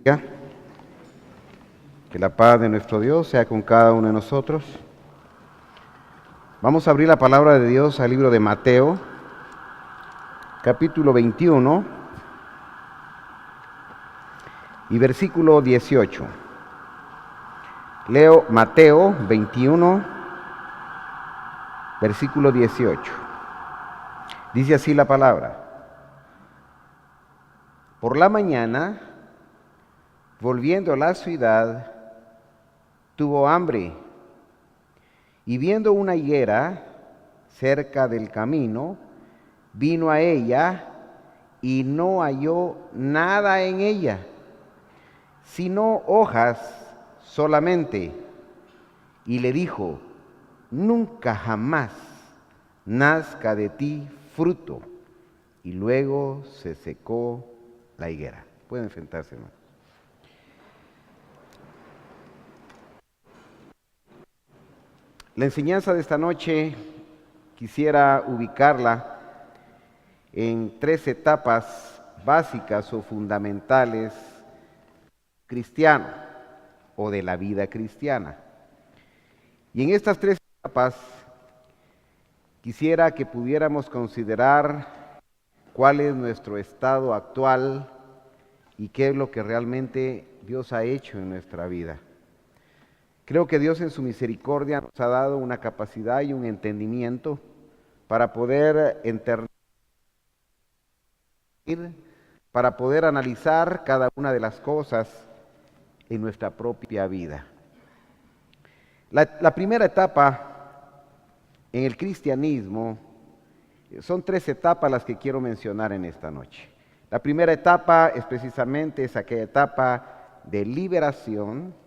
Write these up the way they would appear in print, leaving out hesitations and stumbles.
Que la paz de nuestro Dios sea con cada uno de nosotros. Vamos a abrir la palabra de Dios al libro de Mateo, capítulo 21 y versículo 18. Leo Mateo 21, versículo 18. Dice así la palabra. Por la mañana, volviendo a la ciudad, tuvo hambre, y viendo una higuera cerca del camino, vino a ella y no halló nada en ella, sino hojas solamente, y le dijo: nunca jamás nazca de ti fruto. Y luego se secó la higuera. Pueden sentarse, hermano. La enseñanza de esta noche quisiera ubicarla en tres etapas básicas o fundamentales cristianas o de la vida cristiana. Y en estas tres etapas quisiera que pudiéramos considerar cuál es nuestro estado actual y qué es lo que realmente Dios ha hecho en nuestra vida. Creo que Dios en su misericordia nos ha dado una capacidad y un entendimiento para poder entender, para poder analizar cada una de las cosas en nuestra propia vida. La primera etapa en el cristianismo, son tres etapas las que quiero mencionar en esta noche. La primera etapa es precisamente aquella etapa de liberación.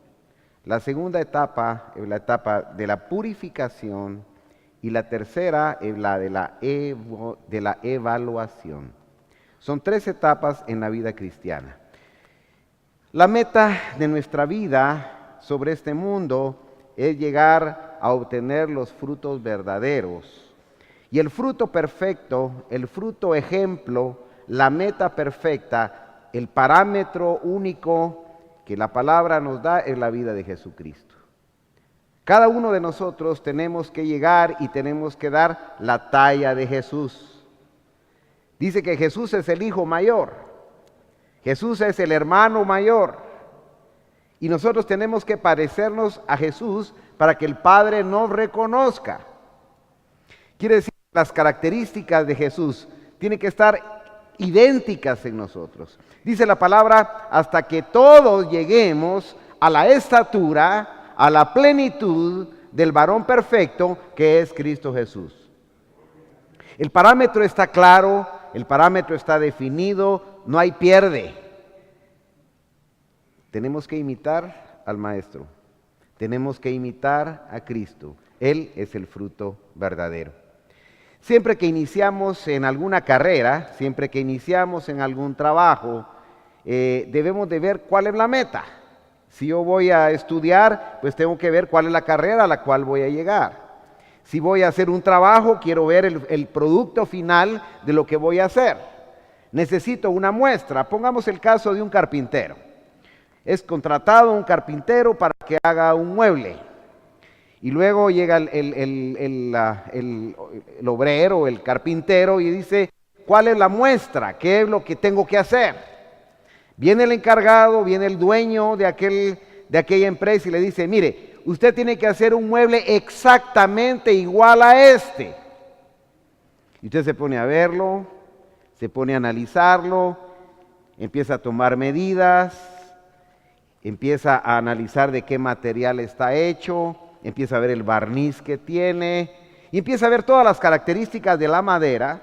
La segunda etapa es la etapa de la purificación y la tercera es la de la evaluación. Son tres etapas en la vida cristiana. La meta de nuestra vida sobre este mundo es llegar a obtener los frutos verdaderos. Y el fruto perfecto, el fruto ejemplo, la meta perfecta, el parámetro único que la palabra nos da es la vida de Jesucristo. Cada uno de nosotros tenemos que llegar y tenemos que dar la talla de Jesús. Dice que Jesús es el hijo mayor, Jesús es el hermano mayor, y nosotros tenemos que parecernos a Jesús para que el Padre nos reconozca. Quiere decir que las características de Jesús tienen que estar idénticas en nosotros. Dice la palabra, hasta que todos lleguemos a la estatura, a la plenitud del varón perfecto que es Cristo Jesús. El parámetro está claro, el parámetro está definido, no hay pierde. Tenemos que imitar al Maestro, tenemos que imitar a Cristo. Él es el fruto verdadero. Siempre que iniciamos en alguna carrera, siempre que iniciamos en algún trabajo, debemos de ver cuál es la meta. Si yo voy a estudiar, pues tengo que ver cuál es la carrera a la cual voy a llegar. Si voy a hacer un trabajo, quiero ver el producto final de lo que voy a hacer. Necesito una muestra. Pongamos el caso de un carpintero. Es contratado un carpintero para que haga un mueble. Y luego llega el obrero, el carpintero, y dice: ¿cuál es la muestra? ¿Qué es lo que tengo que hacer? Viene el encargado, viene el dueño de aquella empresa y le dice: mire, usted tiene que hacer un mueble exactamente igual a este. Y usted se pone a verlo, se pone a analizarlo, empieza a tomar medidas, empieza a analizar de qué material está hecho, empieza a ver el barniz que tiene y empieza a ver todas las características de la madera.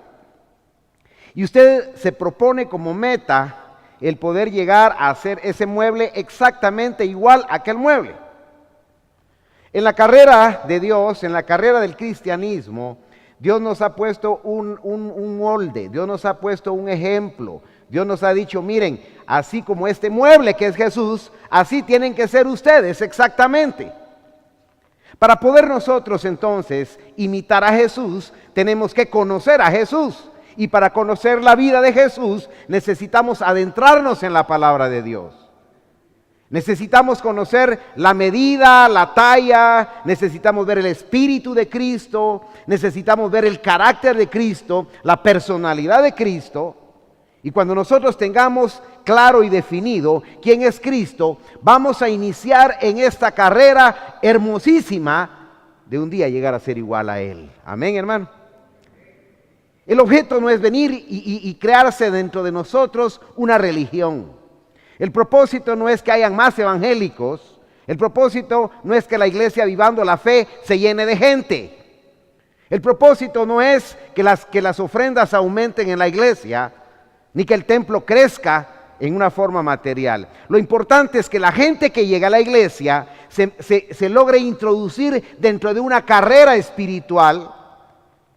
Y usted se propone como meta el poder llegar a hacer ese mueble exactamente igual a aquel mueble. En la carrera de Dios, en la carrera del cristianismo, Dios nos ha puesto un molde, Dios nos ha puesto un ejemplo. Dios nos ha dicho: miren, así como este mueble que es Jesús, así tienen que ser ustedes exactamente. Para poder nosotros entonces imitar a Jesús, tenemos que conocer a Jesús. Y para conocer la vida de Jesús, necesitamos adentrarnos en la palabra de Dios. Necesitamos conocer la medida, la talla, necesitamos ver el espíritu de Cristo, necesitamos ver el carácter de Cristo, la personalidad de Cristo. Y cuando nosotros tengamos claro y definido quién es Cristo, vamos a iniciar en esta carrera hermosísima de un día llegar a ser igual a Él. Amén, hermano. El objeto no es venir y crearse dentro de nosotros una religión. El propósito no es que hayan más evangélicos. El propósito no es que la iglesia Avivando la Fe se llene de gente. El propósito no es que las ofrendas aumenten en la iglesia, ni que el templo crezca en una forma material. Lo importante es que la gente que llega a la iglesia se logre introducir dentro de una carrera espiritual.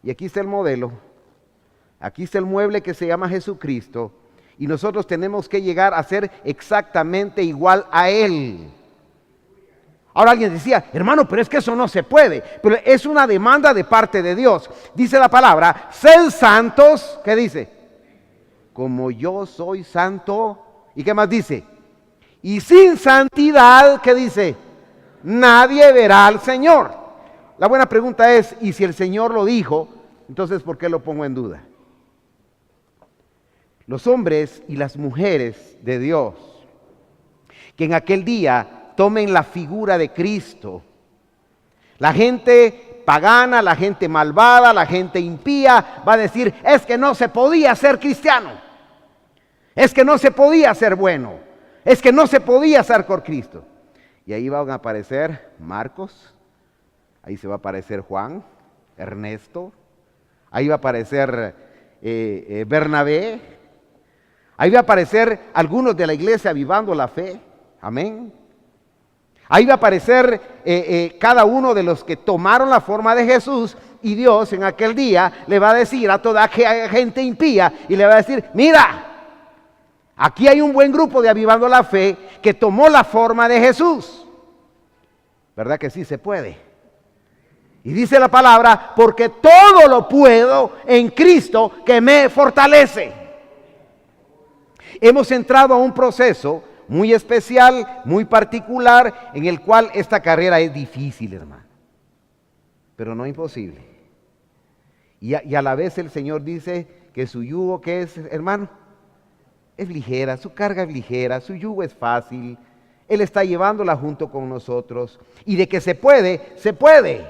Y aquí está el modelo. Aquí está el mueble que se llama Jesucristo. Y nosotros tenemos que llegar a ser exactamente igual a Él. Ahora alguien decía, hermano, pero es que eso no se puede. Pero es una demanda de parte de Dios. Dice la palabra, sed santos, ¿qué dice? Como yo soy santo. ¿Y qué más dice? Y sin santidad, ¿qué dice? Nadie verá al Señor. La buena pregunta es, ¿y si el Señor lo dijo? Entonces, ¿por qué lo pongo en duda? Los hombres y las mujeres de Dios, que en aquel día tomen la figura de Cristo, la gente pagana, la gente malvada, la gente impía, va a decir, es que no se podía ser cristiano, es que no se podía ser bueno, es que no se podía ser con Cristo. Y ahí van a aparecer Marcos, ahí se va a aparecer Juan, Ernesto, ahí va a aparecer Bernabé, ahí va a aparecer algunos de la iglesia Avivando la Fe, amén. Ahí va a aparecer cada uno de los que tomaron la forma de Jesús, y Dios en aquel día le va a decir a toda gente impía, y le va a decir, mira, aquí hay un buen grupo de Avivando la Fe que tomó la forma de Jesús. ¿Verdad que sí se puede? Y dice la palabra, porque todo lo puedo en Cristo que me fortalece. Hemos entrado a un proceso muy especial, muy particular, en el cual esta carrera es difícil, hermano, pero no imposible. Y a la vez el Señor dice que su yugo, ¿qué es, hermano? Es ligera, su carga es ligera, su yugo es fácil. Él está llevándola junto con nosotros. Y de que se puede, se puede.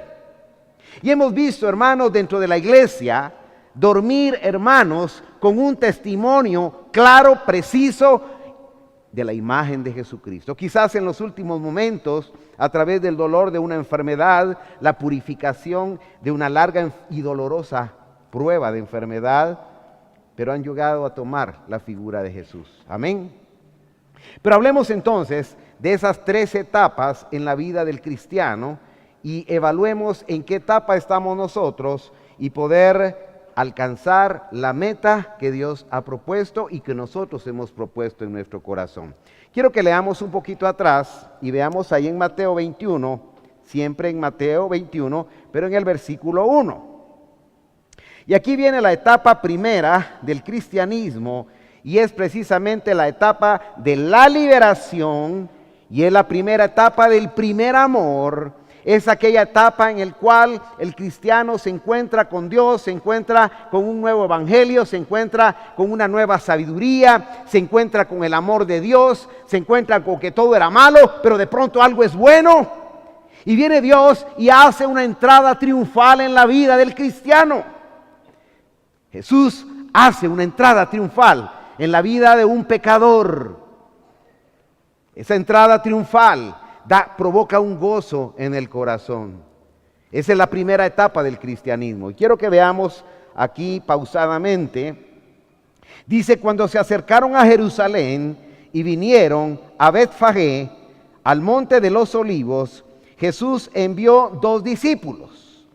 Y hemos visto, hermanos, dentro de la iglesia, dormir hermanos con un testimonio claro, preciso de la imagen de Jesucristo. Quizás en los últimos momentos, a través del dolor de una enfermedad, la purificación de una larga y dolorosa prueba de enfermedad, pero han llegado a tomar la figura de Jesús. Amén. Pero hablemos entonces de esas 3 etapas en la vida del cristiano y evaluemos en qué etapa estamos nosotros y poder alcanzar la meta que Dios ha propuesto y que nosotros hemos propuesto en nuestro corazón. Quiero que leamos un poquito atrás y veamos ahí en Mateo 21, siempre en Mateo 21, pero en el versículo 1. Y aquí viene la etapa primera del cristianismo y es precisamente la etapa de la liberación y es la primera etapa del primer amor. Es aquella etapa en la cual el cristiano se encuentra con Dios, se encuentra con un nuevo evangelio, se encuentra con una nueva sabiduría, se encuentra con el amor de Dios, se encuentra con que todo era malo, pero de pronto algo es bueno. Y viene Dios y hace una entrada triunfal en la vida del cristiano. Jesús hace una entrada triunfal en la vida de un pecador. Esa entrada triunfal provoca un gozo en el corazón. Esa es la primera etapa del cristianismo. Y quiero que veamos aquí pausadamente. Dice, cuando se acercaron a Jerusalén y vinieron a Betfagé, al monte de los olivos, Jesús envió 2 discípulos.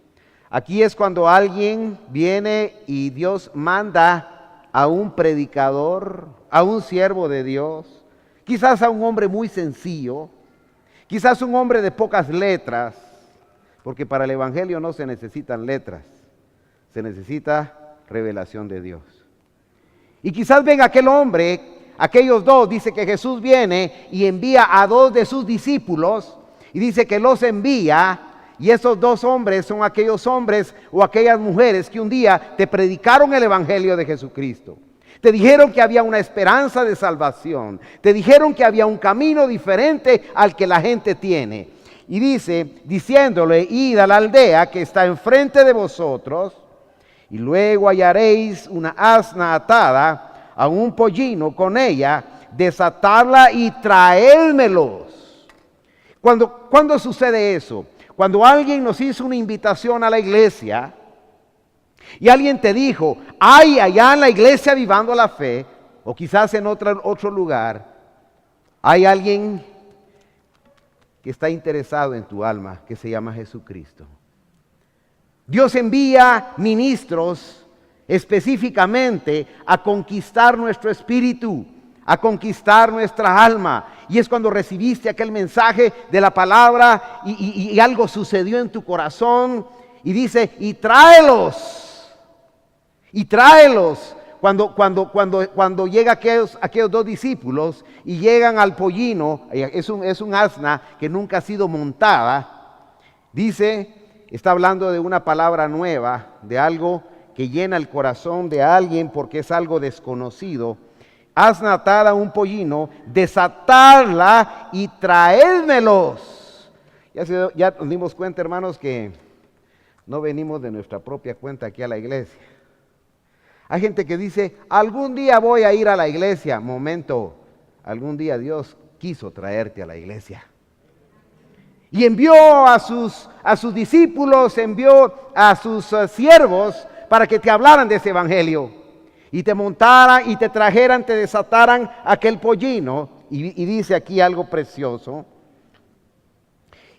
Aquí es cuando alguien viene y Dios manda a un predicador, a un siervo de Dios, quizás a un hombre muy sencillo, quizás un hombre de pocas letras, porque para el evangelio no se necesitan letras, se necesita revelación de Dios. Y quizás venga aquel hombre aquellos dos, dice que Jesús viene y envía a dos de sus discípulos y dice que los envía. Y esos dos hombres son aquellos hombres o aquellas mujeres que un día te predicaron el evangelio de Jesucristo. Te dijeron que había una esperanza de salvación. Te dijeron que había un camino diferente al que la gente tiene. Y dice, diciéndole, id a la aldea que está enfrente de vosotros, y luego hallaréis una asna atada a un pollino con ella, desatarla y traédmelos. ¿Cuándo sucede eso? Cuando alguien nos hizo una invitación a la iglesia y alguien te dijo, hay allá en la iglesia Avivando la Fe, o quizás en otro lugar, hay alguien que está interesado en tu alma, que se llama Jesucristo. Dios envía ministros específicamente a conquistar nuestro espíritu, a conquistar nuestra alma. Y es cuando recibiste aquel mensaje de la palabra y algo sucedió en tu corazón. Y dice, y tráelos. Y tráelos. Cuando llega aquellos dos discípulos y llegan al pollino, es un asna que nunca ha sido montada. Dice, está hablando de una palabra nueva, de algo que llena el corazón de alguien porque es algo desconocido. Asna atada a un pollino, desatarla y traédmelos. Ya nos dimos cuenta, hermanos, que no venimos de nuestra propia cuenta aquí a la iglesia. Hay gente que dice, algún día voy a ir a la iglesia. Momento, algún día Dios quiso traerte a la iglesia. Y envió a sus discípulos, envió a sus siervos para que te hablaran de ese evangelio. Y te montaran y te trajeran, te desataran aquel pollino. Y dice aquí algo precioso.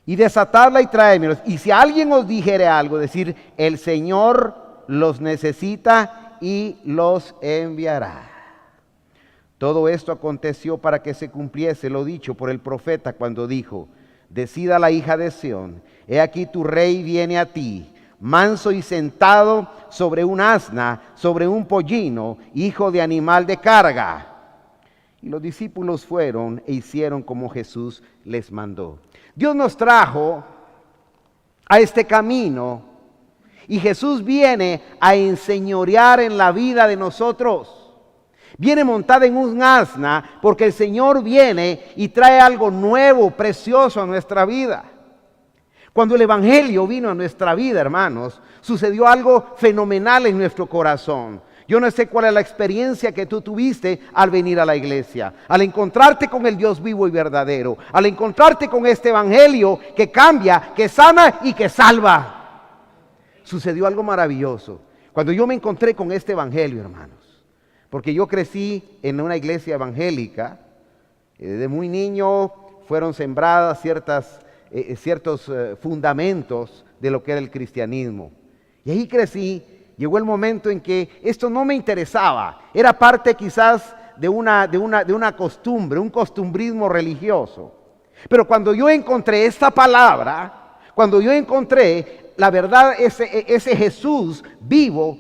Y desatarla y traérmelos. Y si alguien os dijere algo, decir, el Señor los necesita y los enviará. Todo esto aconteció para que se cumpliese lo dicho por el profeta cuando dijo, decida la hija de Sión, he aquí tu rey viene a ti, manso y sentado sobre un asna, sobre un pollino, hijo de animal de carga. Y los discípulos fueron e hicieron como Jesús les mandó. Dios nos trajo a este camino y Jesús viene a enseñorear en la vida de nosotros. Viene montada en un asna porque el Señor viene y trae algo nuevo, precioso a nuestra vida. Cuando el evangelio vino a nuestra vida, hermanos, sucedió algo fenomenal en nuestro corazón. Yo no sé cuál es la experiencia que tú tuviste al venir a la iglesia, al encontrarte con el Dios vivo y verdadero, al encontrarte con este evangelio que cambia, que sana y que salva. Sucedió algo maravilloso cuando yo me encontré con este evangelio, hermanos. Porque yo crecí en una iglesia evangélica, desde muy niño fueron sembradas ciertos fundamentos de lo que era el cristianismo. Y ahí crecí, llegó el momento en que esto no me interesaba, era parte quizás de una costumbre, un costumbrismo religioso. Pero cuando yo encontré esta palabra, cuando yo encontré la verdad, ese Jesús vivo,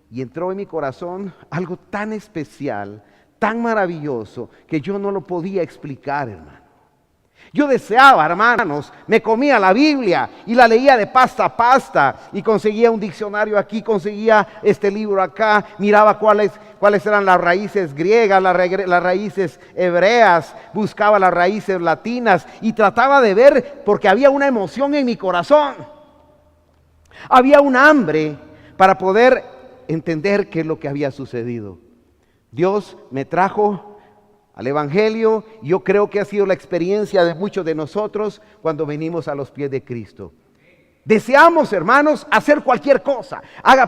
y entró en mi corazón algo tan especial, tan maravilloso, que yo no lo podía explicar, hermano. Yo deseaba, hermanos, me comía la Biblia y la leía de pasta a pasta y conseguía un diccionario aquí, conseguía este libro acá, miraba cuáles eran las raíces griegas, las raíces hebreas, buscaba las raíces latinas y trataba de ver porque había una emoción en mi corazón. Había un hambre para poder entender qué es lo que había sucedido. Dios me trajo al evangelio. Yo creo que ha sido la experiencia de muchos de nosotros cuando venimos a los pies de Cristo. Deseamos, hermanos, hacer cualquier cosa.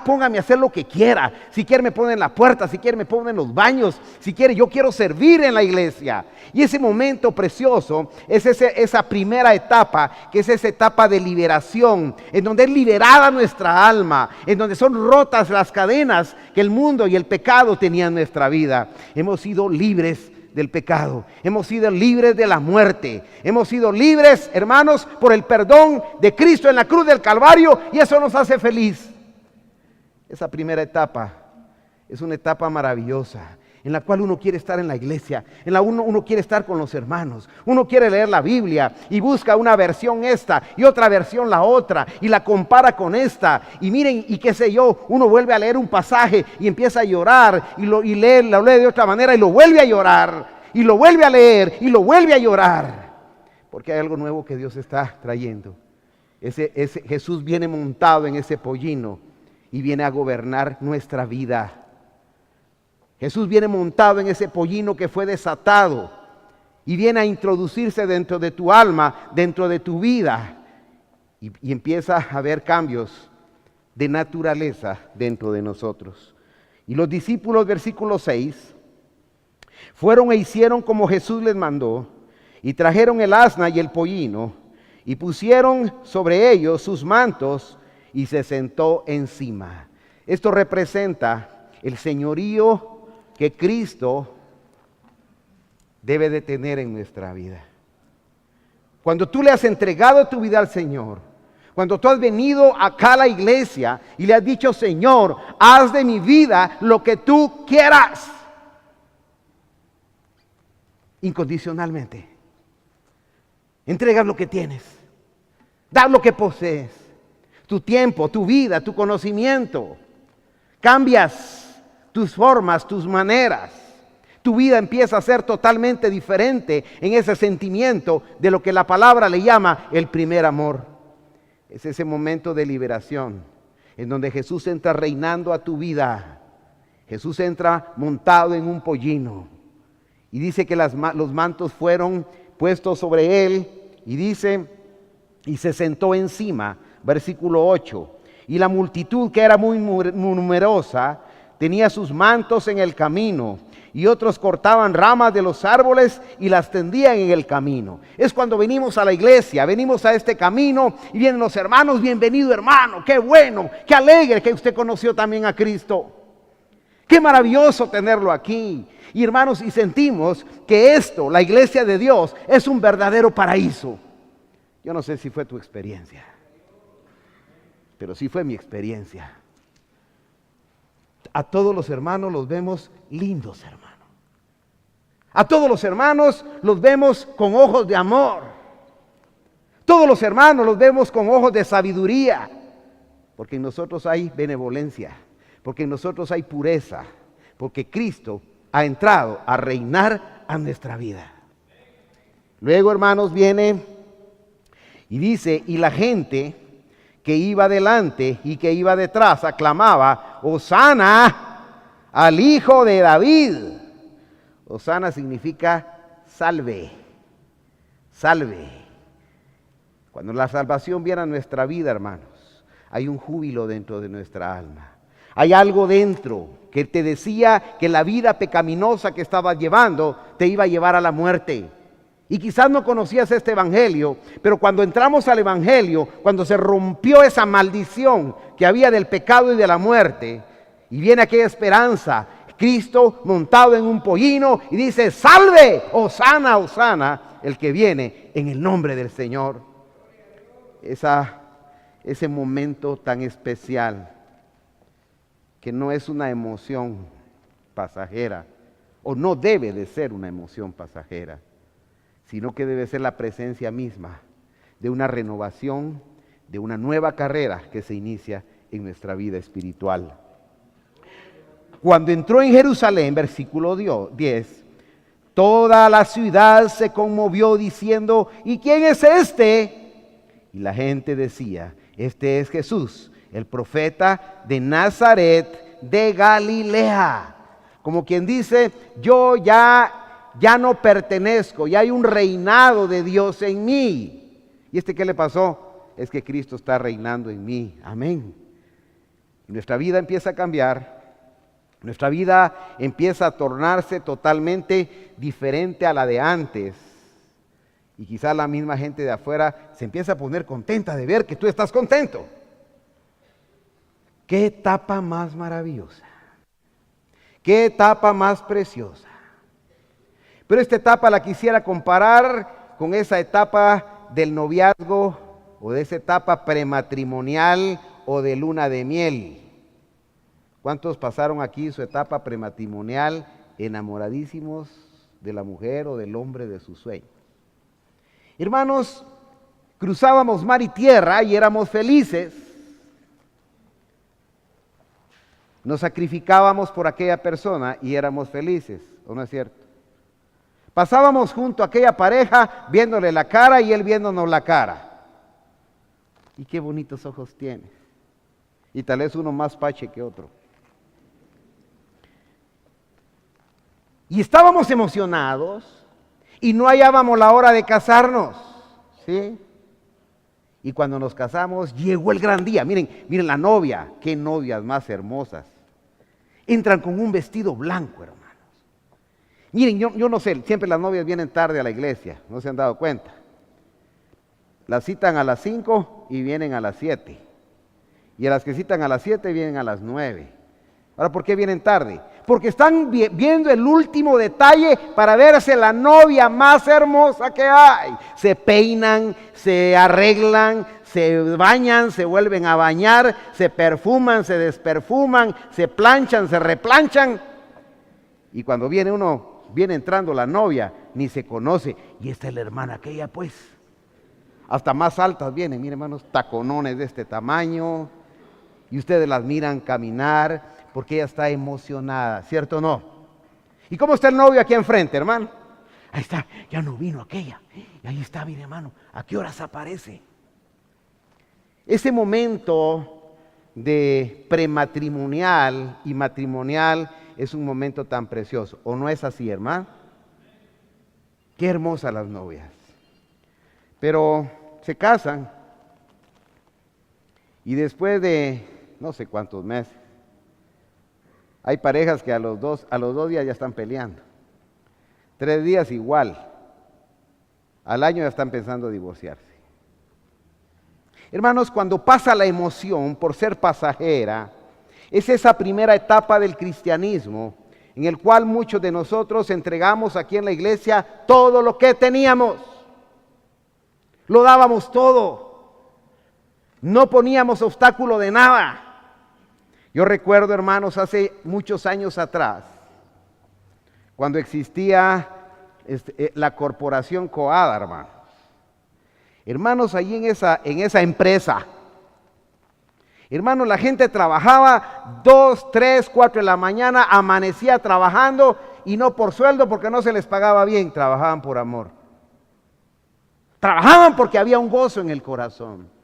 Póngame a hacer lo que quiera. Si quiere me pone en la puerta, si quiere me pone en los baños, si quiere yo quiero servir en la iglesia. Y ese momento precioso es esa primera etapa, que es esa etapa de liberación, en donde es liberada nuestra alma, en donde son rotas las cadenas que el mundo y el pecado tenían en nuestra vida. Hemos sido libres del pecado, hemos sido libres de la muerte, hemos sido libres, hermanos, por el perdón de Cristo en la cruz del Calvario, y eso nos hace feliz. Esa primera etapa es una etapa maravillosa, en la cual uno quiere estar en la iglesia, en la uno quiere estar con los hermanos, uno quiere leer la Biblia y busca una versión esta y otra versión la otra y la compara con esta y miren y qué sé yo, uno vuelve a leer un pasaje y empieza a llorar lo lee de otra manera y lo vuelve a llorar y lo vuelve a leer y lo vuelve a llorar, porque hay algo nuevo que Dios está trayendo. Ese Jesús viene montado en ese pollino y viene a gobernar nuestra vida. Jesús viene montado en ese pollino que fue desatado y viene a introducirse dentro de tu alma, dentro de tu vida, y empieza a haber cambios de naturaleza dentro de nosotros. Y los discípulos, versículo 6, fueron e hicieron como Jesús les mandó, y trajeron el asna y el pollino, y pusieron sobre ellos sus mantos, y se sentó encima. Esto representa el señorío que Cristo debe de tener en nuestra vida. Cuando tú le has entregado tu vida al Señor, cuando tú has venido acá a la iglesia y le has dicho, Señor, haz de mi vida lo que tú quieras, incondicionalmente, entregas lo que tienes, das lo que posees, tu tiempo, tu vida, tu conocimiento, cambias tus formas, tus maneras. Tu vida empieza a ser totalmente diferente en ese sentimiento de lo que la palabra le llama el primer amor. Es ese momento de liberación en donde Jesús entra reinando a tu vida. Jesús entra montado en un pollino y dice que los mantos fueron puestos sobre él y dice, y se sentó encima, versículo 8. Y la multitud, que era muy numerosa, tenía sus mantos en el camino, y otros cortaban ramas de los árboles y las tendían en el camino. Es cuando venimos a la iglesia, venimos a este camino y vienen los hermanos, bienvenido hermano, qué bueno, qué alegre que usted conoció también a Cristo. Qué maravilloso tenerlo aquí. Y hermanos, y sentimos que esto, la iglesia de Dios, es un verdadero paraíso. Yo no sé si fue tu experiencia, pero sí fue mi experiencia. A todos los hermanos los vemos lindos, hermano. A todos los hermanos los vemos con ojos de amor. Todos los hermanos los vemos con ojos de sabiduría. Porque en nosotros hay benevolencia. Porque en nosotros hay pureza. Porque Cristo ha entrado a reinar a nuestra vida. Luego, hermanos, viene y dice, y la gente que iba delante y que iba detrás aclamaba, Hosana al Hijo de David. Hosana significa salve, salve. Cuando la salvación viene a nuestra vida, hermanos, hay un júbilo dentro de nuestra alma. Hay algo dentro que te decía que la vida pecaminosa que estabas llevando te iba a llevar a la muerte. Y quizás no conocías este evangelio, pero cuando entramos al evangelio, cuando se rompió esa maldición que había del pecado y de la muerte, y viene aquella esperanza, Cristo montado en un pollino y dice, salve, Hosana, Hosana, el que viene en el nombre del Señor. Ese momento tan especial, que no es una emoción pasajera, o no debe de ser una emoción pasajera, sino que debe ser la presencia misma de una renovación, de una nueva carrera que se inicia en nuestra vida espiritual. Cuando entró en Jerusalén, versículo 10, toda la ciudad se conmovió diciendo, ¿y quién es este? Y la gente decía, este es Jesús, el profeta de Nazaret de Galilea. Como quien dice, yo ya no pertenezco, ya hay un reinado de Dios en mí. ¿Y qué le pasó? Es que Cristo está reinando en mí. Amén. Y nuestra vida empieza a cambiar. Nuestra vida empieza a tornarse totalmente diferente a la de antes. Y quizás la misma gente de afuera se empieza a poner contenta de ver que tú estás contento. ¡Qué etapa más maravillosa! ¡Qué etapa más preciosa! Pero esta etapa la quisiera comparar con esa etapa del noviazgo o de esa etapa prematrimonial o de luna de miel. ¿Cuántos pasaron aquí su etapa prematrimonial enamoradísimos de la mujer o del hombre de sus sueños. Hermanos, cruzábamos mar y tierra y éramos felices. Nos sacrificábamos por aquella persona y éramos felices, ¿o no es cierto? Pasábamos junto a aquella pareja viéndole la cara y él viéndonos la cara. Y qué bonitos ojos tiene. Y tal vez uno más pache que otro. Y estábamos emocionados y no hallábamos la hora de casarnos, ¿sí? Y cuando nos casamos, llegó el gran día. Miren la novia, qué novias más hermosas. Entran con un vestido blanco, hermanos. Miren, yo no sé, siempre las novias vienen tarde a la iglesia, ¿no se han dado cuenta? Las citan a las 5 y vienen a las 7. Y a las que citan a las 7 vienen a las 9. Ahora, ¿por qué vienen tarde? Porque están viendo el último detalle para verse la novia más hermosa que hay. Se peinan, se arreglan, se bañan, se vuelven a bañar, se perfuman, se desperfuman, se planchan, se replanchan. Y cuando viene entrando la novia, ni se conoce. Y esta es la hermana aquella, pues. Hasta más altas vienen, miren hermanos, taconones de este tamaño. Y ustedes las miran caminar porque ella está emocionada, ¿cierto o no? ¿Y cómo está el novio aquí enfrente, hermano? Ahí está, ya no vino aquella. Y ahí está, mire hermano, ¿a qué horas aparece? Ese momento de prematrimonial y matrimonial es un momento tan precioso. ¿O no es así, hermano? Qué hermosas las novias. Pero se casan y después de no sé cuántos meses, hay parejas que a los dos días ya están peleando. 3 días igual. Al año ya están pensando divorciarse. Hermanos, cuando pasa la emoción por ser pasajera, es esa primera etapa del cristianismo en el cual muchos de nosotros entregamos aquí en la iglesia todo lo que teníamos. Lo dábamos todo. No poníamos obstáculo de nada. Yo recuerdo, hermanos, hace muchos años atrás, cuando existía la corporación Coada, hermanos. Hermanos, allí en esa empresa, hermanos, la gente trabajaba 2, 3, 4 de la mañana, amanecía trabajando y no por sueldo porque no se les pagaba bien, trabajaban por amor. Trabajaban porque había un gozo en el corazón.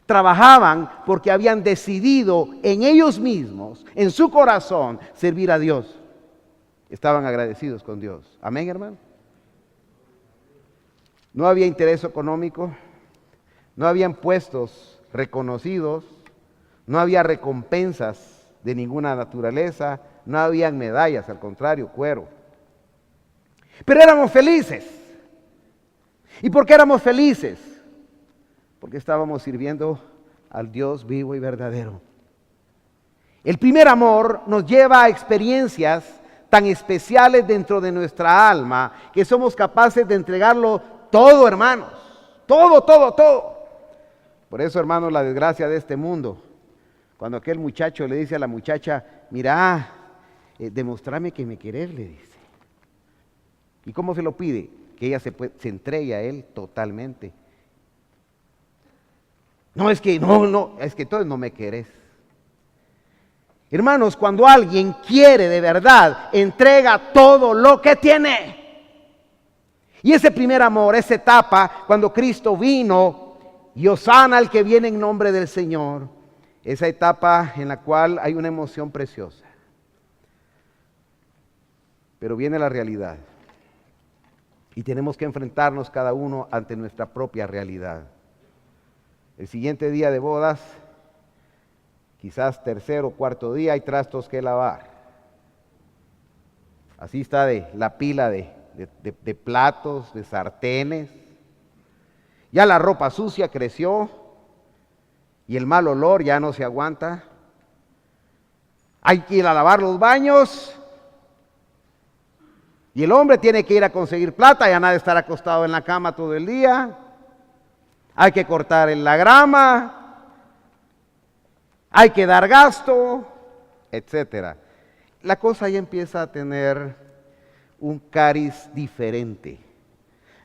Trabajaban porque habían decidido en ellos mismos, en su corazón, servir a Dios. Estaban agradecidos con Dios. Amén, hermano. No había interés económico, no habían puestos reconocidos, no había recompensas de ninguna naturaleza, no habían medallas, al contrario, cuero. Pero éramos felices. ¿Y por qué éramos felices? Porque estábamos sirviendo al Dios vivo y verdadero. El primer amor nos lleva a experiencias tan especiales dentro de nuestra alma que somos capaces de entregarlo todo, hermanos. Todo. Por eso, hermanos, la desgracia de este mundo. Cuando aquel muchacho le dice a la muchacha, mira, demostrame que me querés, le dice. ¿Y cómo se lo pide? Que ella se entregue a él totalmente. No, es que entonces no me querés. Hermanos, cuando alguien quiere de verdad, entrega todo lo que tiene. Y ese primer amor, esa etapa, cuando Cristo vino, y hosana al que viene en nombre del Señor, esa etapa en la cual hay una emoción preciosa. Pero viene la realidad. Y tenemos que enfrentarnos cada uno ante nuestra propia realidad. El siguiente día de bodas, quizás 3er o 4º día, hay trastos que lavar. Así está de la pila de platos, de sartenes. Ya la ropa sucia creció y el mal olor ya no se aguanta. Hay que ir a lavar los baños y el hombre tiene que ir a conseguir plata, ya nada de estar acostado en la cama todo el día. Hay que cortar en la grama, hay que dar gasto, etc. la cosa ya empieza a tener un cariz diferente.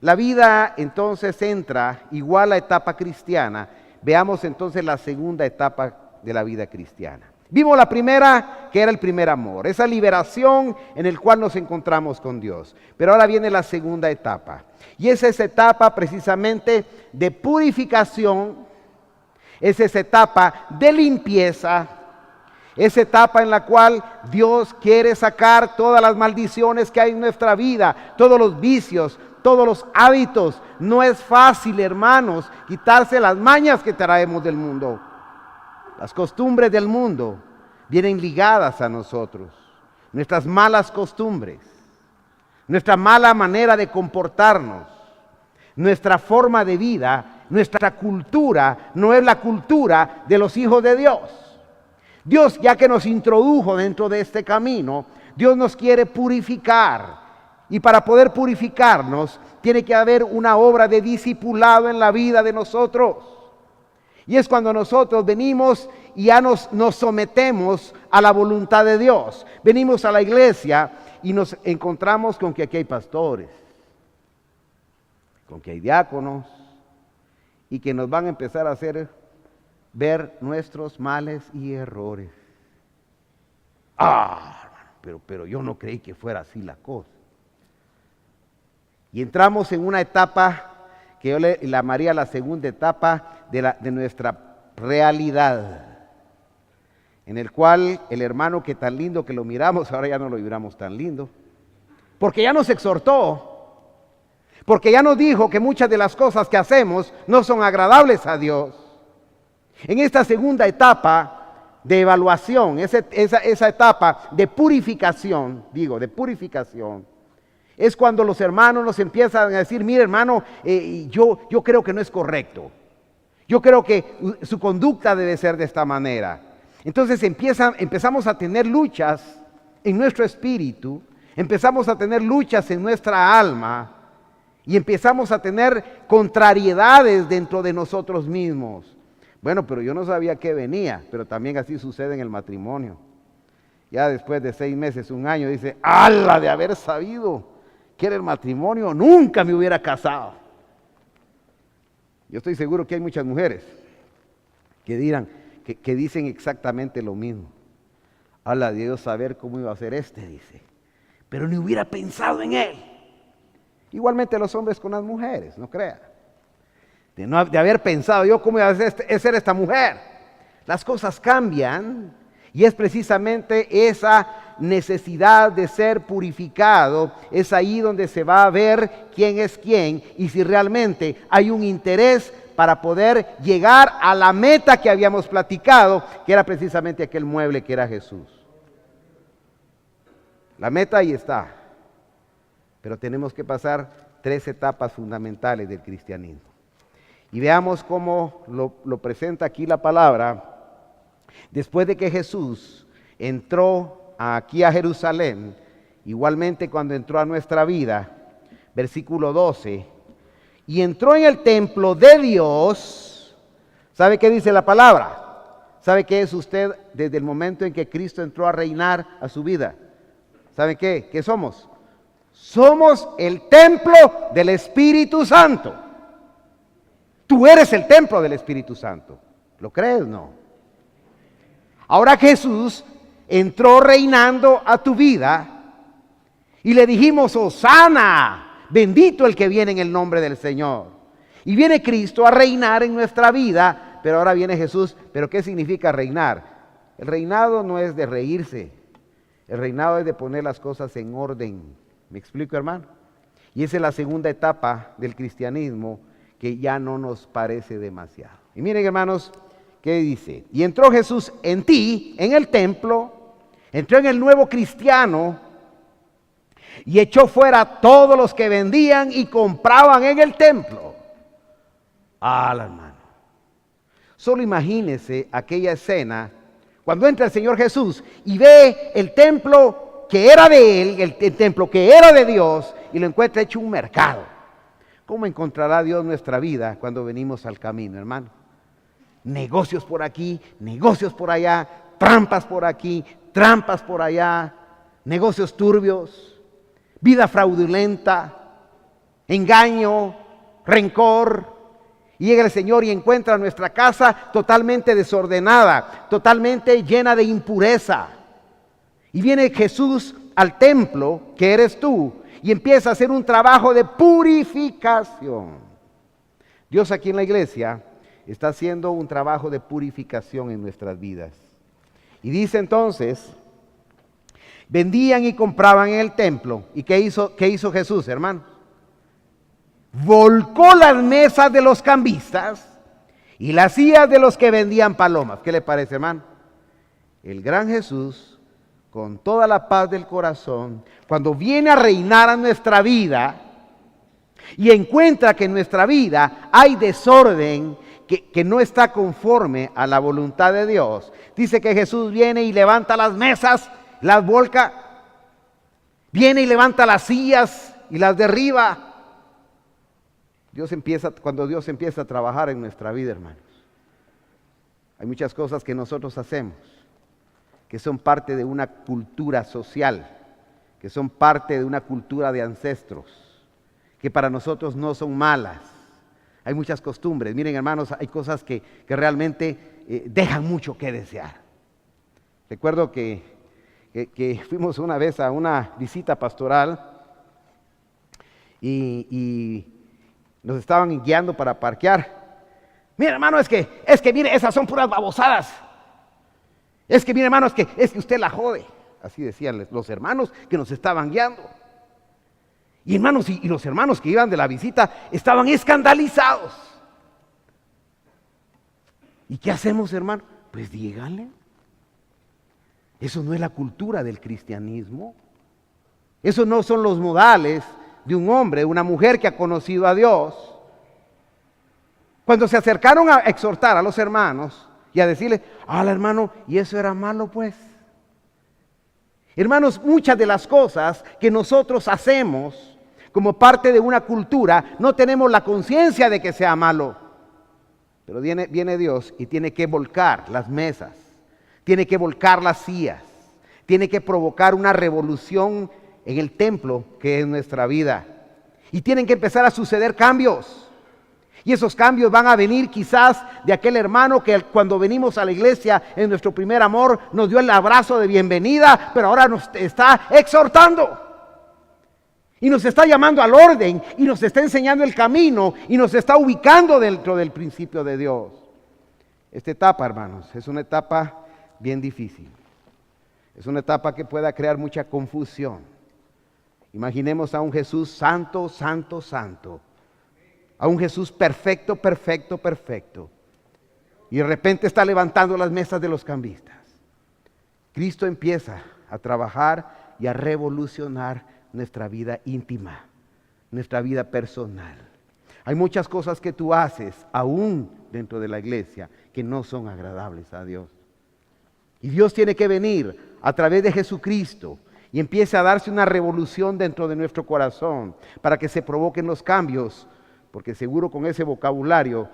La vida entonces entra igual a etapa cristiana. Veamos entonces la segunda etapa de la vida cristiana. Vimos la primera, que era el primer amor, esa liberación en el cual nos encontramos con Dios. Pero ahora viene la segunda etapa. Y es esa etapa precisamente de purificación, es esa etapa de limpieza, esa etapa en la cual Dios quiere sacar todas las maldiciones que hay en nuestra vida, todos los vicios, todos los hábitos. No es fácil, hermanos, quitarse las mañas que traemos del mundo. Las costumbres del mundo vienen ligadas a nosotros. Nuestras malas costumbres, nuestra mala manera de comportarnos, nuestra forma de vida, nuestra cultura no es la cultura de los hijos de Dios. Dios, ya que nos introdujo dentro de este camino, Dios nos quiere purificar. Y para poder purificarnos, tiene que haber una obra de discipulado en la vida de nosotros. Y es cuando nosotros venimos y ya nos sometemos a la voluntad de Dios. Venimos a la iglesia y nos encontramos con que aquí hay pastores, con que hay diáconos, y que nos van a empezar a hacer ver nuestros males y errores. Pero yo no creí que fuera así la cosa. Y entramos en una etapa que yo le llamaría la segunda etapa de nuestra realidad, en el cual el hermano que tan lindo que lo miramos, ahora ya no lo miramos tan lindo, porque ya nos exhortó, porque ya nos dijo que muchas de las cosas que hacemos no son agradables a Dios. En esta segunda etapa de evaluación, esa etapa de purificación, es cuando los hermanos nos empiezan a decir: mire, hermano, yo creo que no es correcto. Yo creo que su conducta debe ser de esta manera. Entonces empezamos a tener luchas en nuestro espíritu, empezamos a tener luchas en nuestra alma y empezamos a tener contrariedades dentro de nosotros mismos. Bueno, pero yo no sabía que venía, pero también así sucede en el matrimonio. Ya después de 6 meses, 1 año, dice: ¡ala! De haber sabido que era el matrimonio, nunca me hubiera casado. Yo estoy seguro que hay muchas mujeres que dirán, que dicen exactamente lo mismo. ¡Ala! De Dios saber cómo iba a ser dice, pero ni hubiera pensado en él. Igualmente los hombres con las mujeres, no crea. De haber pensado yo cómo iba a ser esta mujer. Las cosas cambian y es precisamente esa necesidad de ser purificado, es ahí donde se va a ver quién es quién y si realmente hay un interés para poder llegar a la meta que habíamos platicado, que era precisamente aquel mueble que era Jesús. La meta ahí está, pero tenemos que pasar 3 etapas fundamentales del cristianismo. Y veamos cómo lo presenta aquí la palabra. Después de que Jesús entró aquí a Jerusalén, igualmente cuando entró a nuestra vida, versículo 12, y entró en el templo de Dios. ¿Sabe qué dice la palabra? ¿Sabe qué es usted desde el momento en que Cristo entró a reinar a su vida? ¿Sabe qué? ¿Qué somos? Somos el templo del Espíritu Santo. Tú eres el templo del Espíritu Santo. ¿Lo crees? No. Ahora Jesús entró reinando a tu vida y le dijimos: Hosana, bendito el que viene en el nombre del Señor. Y viene Cristo a reinar en nuestra vida, pero ahora viene Jesús. ¿Pero qué significa reinar? El reinado no es de reírse, el reinado es de poner las cosas en orden. ¿Me explico, hermano? Y esa es la segunda etapa del cristianismo, que ya no nos parece demasiado. Y miren, hermanos, ¿qué dice? Y entró Jesús en ti, en el templo, entró en el nuevo cristiano y echó fuera a todos los que vendían y compraban en el templo. Hermano, solo imagínese aquella escena cuando entra el Señor Jesús y ve el templo que era de Él, el templo que era de Dios, y lo encuentra hecho un mercado. ¿Cómo encontrará Dios nuestra vida cuando venimos al camino, hermano? Negocios por aquí, negocios por allá, trampas por aquí, trampas por allá. negocios turbios, vida fraudulenta, engaño, rencor. Y llega el Señor y encuentra nuestra casa totalmente desordenada, totalmente llena de impureza. Y viene Jesús al templo, que eres tú, y empieza a hacer un trabajo de purificación. Dios aquí en la iglesia está haciendo un trabajo de purificación en nuestras vidas. Y dice entonces, vendían y compraban en el templo. ¿Y qué hizo Jesús, hermano? Volcó las mesas de los cambistas y las sillas de los que vendían palomas. ¿Qué le parece, hermano? El gran Jesús, con toda la paz del corazón, cuando viene a reinar a nuestra vida y encuentra que en nuestra vida hay desorden que no está conforme a la voluntad de Dios, dice que Jesús viene y levanta las mesas, las volca, viene y levanta las sillas y las derriba. Cuando Dios empieza a trabajar en nuestra vida, hermanos, hay muchas cosas que nosotros hacemos que son parte de una cultura social, que son parte de una cultura de ancestros, que para nosotros no son malas. Hay muchas costumbres. Miren, hermanos, hay cosas que realmente dejan mucho que desear. Recuerdo que fuimos una vez a una visita pastoral y nos estaban guiando para parquear. Mire, hermano, es que mire, esas son puras babosadas. Es que mire, hermano, es que usted la jode. Así decían los hermanos que nos estaban guiando. Y hermanos, y los hermanos que iban de la visita estaban escandalizados. ¿Y qué hacemos, hermano? Pues díganle. Eso no es la cultura del cristianismo. Eso no son los modales de un hombre, una mujer que ha conocido a Dios. Cuando se acercaron a exhortar a los hermanos y a decirle, hermano, y eso era malo, pues. Hermanos, muchas de las cosas que nosotros hacemos como parte de una cultura, no tenemos la conciencia de que sea malo. Pero viene Dios y tiene que volcar las mesas, tiene que volcar las sillas, tiene que provocar una revolución en el templo que es nuestra vida. Y tienen que empezar a suceder cambios. Y esos cambios van a venir quizás de aquel hermano que cuando venimos a la iglesia en nuestro primer amor nos dio el abrazo de bienvenida, pero ahora nos está exhortando. Y nos está llamando al orden y nos está enseñando el camino y nos está ubicando dentro del principio de Dios. Esta etapa, hermanos, es una etapa bien difícil. Es una etapa que pueda crear mucha confusión. Imaginemos a un Jesús santo, santo, santo. A un Jesús perfecto, perfecto, perfecto. Y de repente está levantando las mesas de los cambistas. Cristo empieza a trabajar y a revolucionar nuestra vida íntima, nuestra vida personal. Hay muchas cosas que tú haces, aún dentro de la iglesia, que no son agradables a Dios. Y Dios tiene que venir a través de Jesucristo y empiece a darse una revolución dentro de nuestro corazón para que se provoquen los cambios, porque seguro con ese vocabulario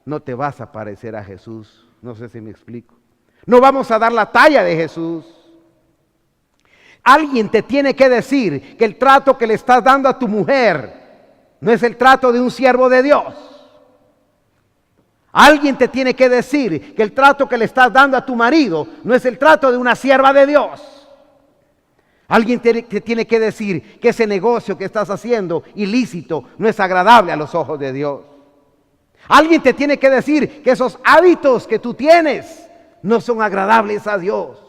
no te vas a parecer a Jesús. No sé si me explico. No vamos a dar la talla de Jesús. Alguien te tiene que decir que el trato que le estás dando a tu mujer no es el trato de un siervo de Dios. Alguien te tiene que decir que el trato que le estás dando a tu marido no es el trato de una sierva de Dios. Alguien te tiene que decir que ese negocio que estás haciendo ilícito no es agradable a los ojos de Dios. Alguien te tiene que decir que esos hábitos que tú tienes no son agradables a Dios.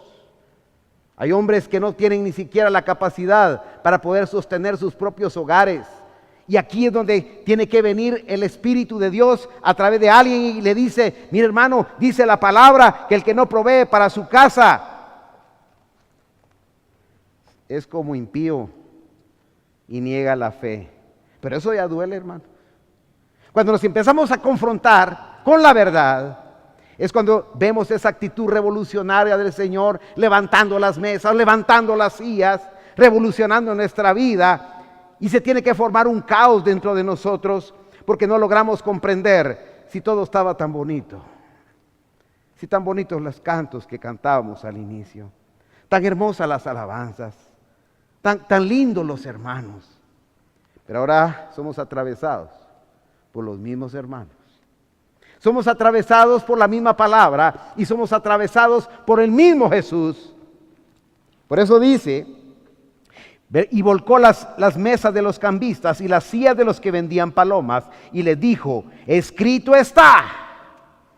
Hay hombres que no tienen ni siquiera la capacidad para poder sostener sus propios hogares. Y aquí es donde tiene que venir el Espíritu de Dios a través de alguien y le dice, mira hermano, dice la palabra que el que no provee para su casa es como impío y niega la fe. Pero eso ya duele, hermano. Cuando nos empezamos a confrontar con la verdad, es cuando vemos esa actitud revolucionaria del Señor, levantando las mesas, levantando las sillas, revolucionando nuestra vida, y se tiene que formar un caos dentro de nosotros, porque no logramos comprender si todo estaba tan bonito, si tan bonitos los cantos que cantábamos al inicio, tan hermosas las alabanzas, tan lindos los hermanos. Pero ahora somos atravesados por los mismos hermanos. Somos atravesados por la misma palabra y somos atravesados por el mismo Jesús. Por eso dice, y volcó las mesas de los cambistas y las sillas de los que vendían palomas y les dijo, escrito está.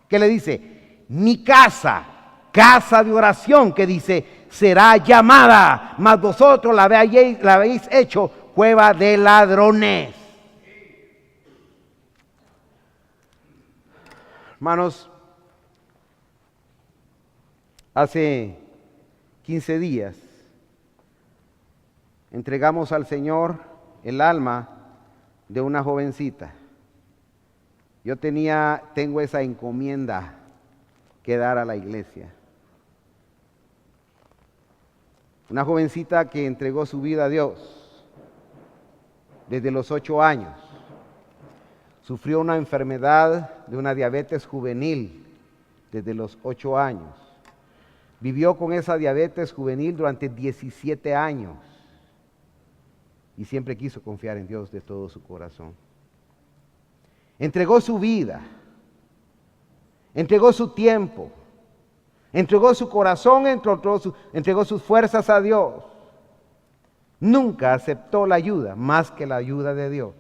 ¿Qué le dice? Mi casa, casa de oración, que dice, será llamada, mas vosotros la habéis hecho cueva de ladrones. Hermanos, hace 15 días entregamos al Señor el alma de una jovencita. Yo tengo esa encomienda que dar a la iglesia. Una jovencita que entregó su vida a Dios desde los 8 años. Sufrió una enfermedad de una diabetes juvenil desde los 8 años. Vivió con esa diabetes juvenil durante 17 años. Y siempre quiso confiar en Dios de todo su corazón. Entregó su vida, entregó su tiempo, entregó su corazón, entregó sus fuerzas a Dios. Nunca aceptó la ayuda más que la ayuda de Dios.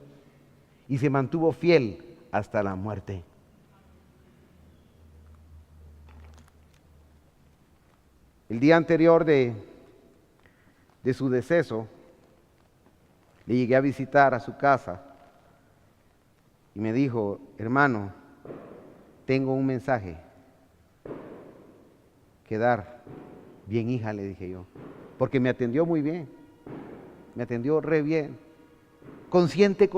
Y se mantuvo fiel hasta la muerte. El día anterior de su deceso, le llegué a visitar a su casa y me dijo, hermano, tengo un mensaje que dar. Bien, hija, le dije yo, porque me atendió muy bien, me atendió re bien, consciente.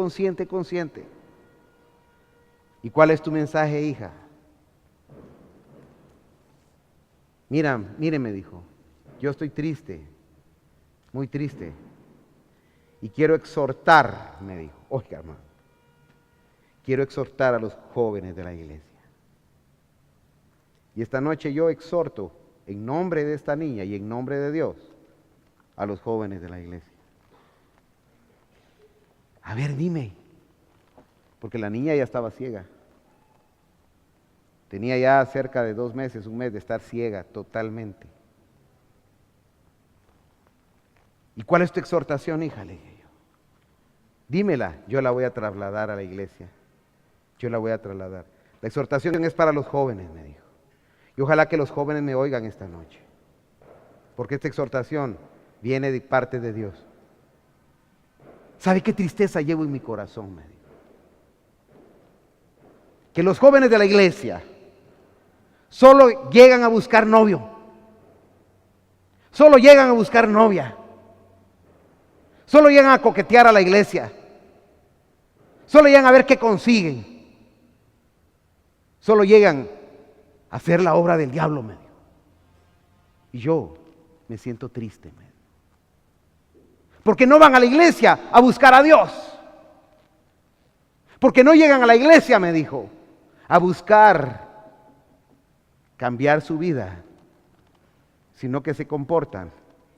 ¿Y cuál es tu mensaje, hija? Mire, me dijo, yo estoy triste, muy triste. Y quiero exhortar, me dijo, oiga hermano, quiero exhortar a los jóvenes de la iglesia. Y esta noche yo exhorto en nombre de esta niña y en nombre de Dios a los jóvenes de la iglesia. A ver, dime, porque la niña ya estaba ciega. Tenía ya cerca de 2 meses, 1 mes de estar ciega totalmente. ¿Y cuál es tu exhortación, hija? Le dije yo. Dímela, yo la voy a trasladar a la iglesia. Yo la voy a trasladar. La exhortación es para los jóvenes, me dijo. Y ojalá que los jóvenes me oigan esta noche. Porque esta exhortación viene de parte de Dios. ¿Sabe qué tristeza llevo en mi corazón? Me dijo. Que los jóvenes de la iglesia solo llegan a buscar novio. Solo llegan a buscar novia. Solo llegan a coquetear a la iglesia. Solo llegan a ver qué consiguen. Solo llegan a hacer la obra del diablo, me dijo. Y yo me siento triste, me dijo. Porque no van a la iglesia a buscar a Dios. Porque no llegan a la iglesia, me dijo, a buscar cambiar su vida, sino que se comportan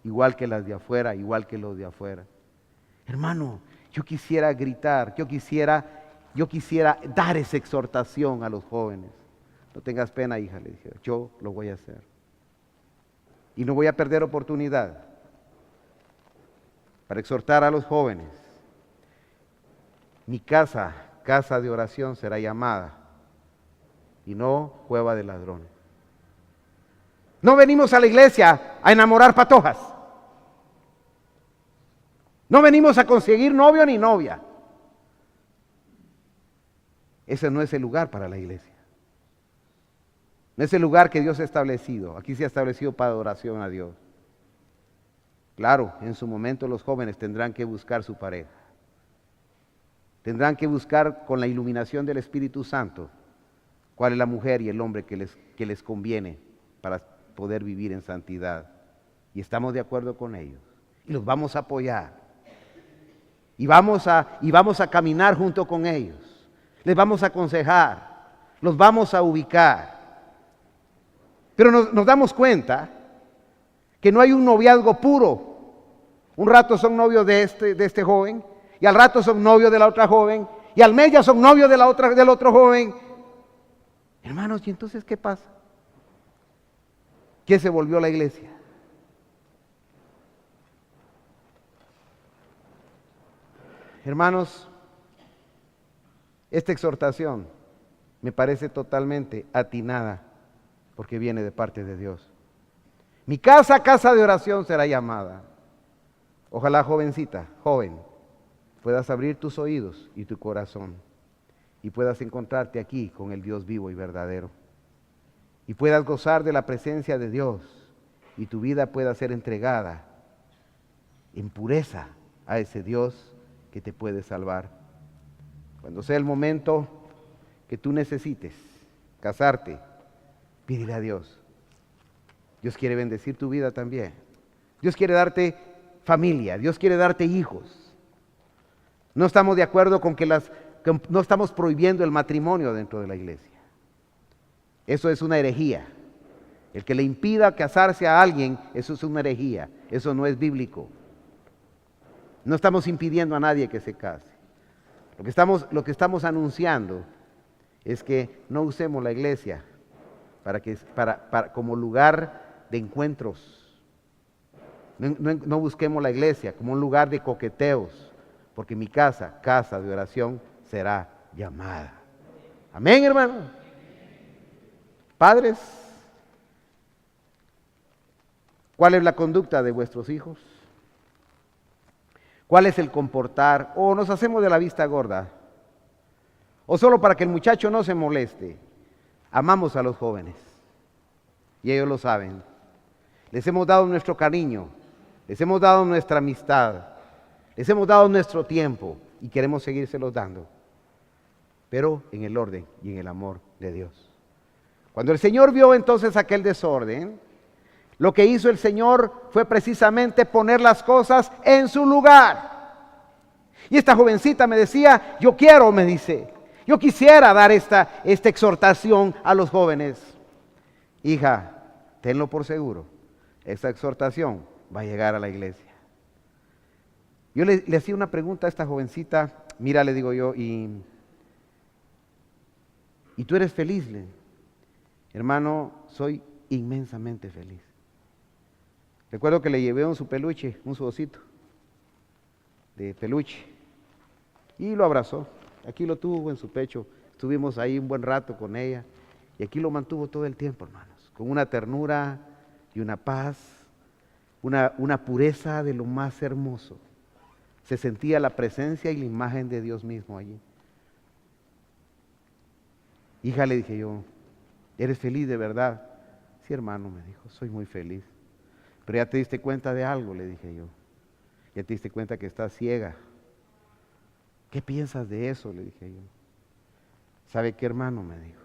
igual que las de afuera, igual que los de afuera. Hermano, yo quisiera gritar, yo quisiera dar esa exhortación a los jóvenes. No tengas pena, hija, le dije, yo lo voy a hacer. Y no voy a perder oportunidad para exhortar a los jóvenes. Mi casa, casa de oración será llamada y no cueva de ladrones. No venimos a la iglesia a enamorar patojas. No venimos a conseguir novio ni novia. Ese no es el lugar para la iglesia. No es el lugar que Dios ha establecido. Aquí se ha establecido para adoración a Dios. Claro, en su momento los jóvenes tendrán que buscar su pareja. Tendrán que buscar con la iluminación del Espíritu Santo cuál es la mujer y el hombre que les conviene para poder vivir en santidad. Y estamos de acuerdo con ellos. Y los vamos a apoyar. Y vamos a caminar junto con ellos. Les vamos a aconsejar. Los vamos a ubicar. Pero nos damos cuenta que no hay un noviazgo puro, Un rato son novios de este joven, y al rato son novios de la otra joven, y al mes ya son novios del otro joven. Hermanos, ¿y entonces qué pasa? ¿Qué se volvió la iglesia? Hermanos, esta exhortación me parece totalmente atinada porque viene de parte de Dios. Mi casa, casa de oración será llamada. Ojalá, jovencita, joven, puedas abrir tus oídos y tu corazón y puedas encontrarte aquí con el Dios vivo y verdadero y puedas gozar de la presencia de Dios y tu vida pueda ser entregada en pureza a ese Dios que te puede salvar. Cuando sea el momento que tú necesites casarte, pídele a Dios. Dios quiere bendecir tu vida también. Dios quiere darte familia, Dios quiere darte hijos. No estamos de acuerdo con que no estamos prohibiendo el matrimonio dentro de la iglesia. Eso es una herejía. El que le impida casarse a alguien, eso es una herejía. Eso no es bíblico. No estamos impidiendo a nadie que se case. Lo que estamos anunciando es que no usemos la iglesia como lugar de encuentros. No busquemos la iglesia como un lugar de coqueteos, porque mi casa, casa de oración, será llamada. Amén, hermano. Padres, ¿cuál es la conducta de vuestros hijos? ¿Cuál es el comportar? ¿O nos hacemos de la vista gorda? ¿O solo para que el muchacho no se moleste? Amamos a los jóvenes y ellos lo saben. Les hemos dado nuestro cariño, les hemos dado nuestra amistad, les hemos dado nuestro tiempo y queremos seguírselos dando, pero en el orden y en el amor de Dios. Cuando el Señor vio entonces aquel desorden, lo que hizo el Señor fue precisamente poner las cosas en su lugar. Y esta jovencita me decía, yo quisiera dar esta exhortación a los jóvenes. Hija, tenlo por seguro, esta exhortación va a llegar a la iglesia. Yo le hacía una pregunta a esta jovencita, mira, le digo yo, ¿y tú eres feliz? Hermano, soy inmensamente feliz. Recuerdo que le llevé su peluche, un su osito de peluche, y lo abrazó. Aquí lo tuvo en su pecho. Estuvimos ahí un buen rato con ella, y aquí lo mantuvo todo el tiempo, hermanos, con una ternura y una paz, una pureza de lo más hermoso. Se sentía la presencia y la imagen de Dios mismo allí. Hija, le dije yo, ¿eres feliz de verdad? Sí, hermano, me dijo, soy muy feliz. Pero ya te diste cuenta de algo, le dije yo. Ya te diste cuenta que estás ciega. ¿Qué piensas de eso? Le dije yo. ¿Sabe qué, hermano? Me dijo.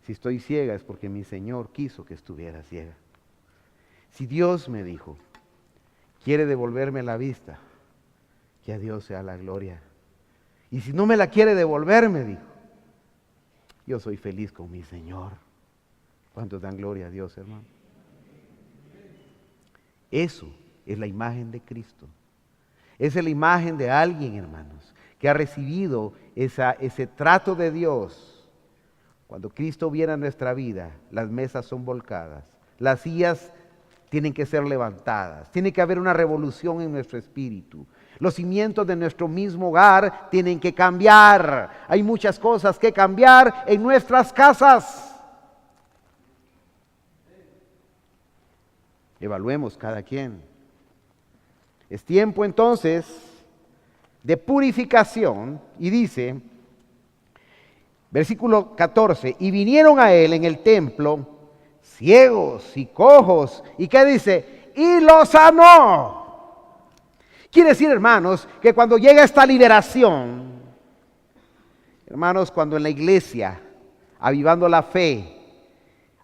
Si estoy ciega es porque mi Señor quiso que estuviera ciega. Si Dios, me dijo, quiere devolverme la vista, que a Dios sea la gloria. Y si no me la quiere devolver, me dijo, yo soy feliz con mi Señor. ¿Cuántos dan gloria a Dios, hermano? Eso es la imagen de Cristo. Esa es la imagen de alguien, hermanos, que ha recibido ese trato de Dios. Cuando Cristo viene a nuestra vida, las mesas son volcadas, las sillas tienen que ser levantadas, tiene que haber una revolución en nuestro espíritu. Los cimientos de nuestro mismo hogar tienen que cambiar. Hay muchas cosas que cambiar en nuestras casas. Evaluemos cada quien. Es tiempo entonces de purificación, y dice, versículo 14, y vinieron a él en el templo ciegos y cojos, y ¿qué dice? Y los sanó. Quiere decir, hermanos, que cuando llega esta liberación, hermanos, cuando en la iglesia, avivando la fe,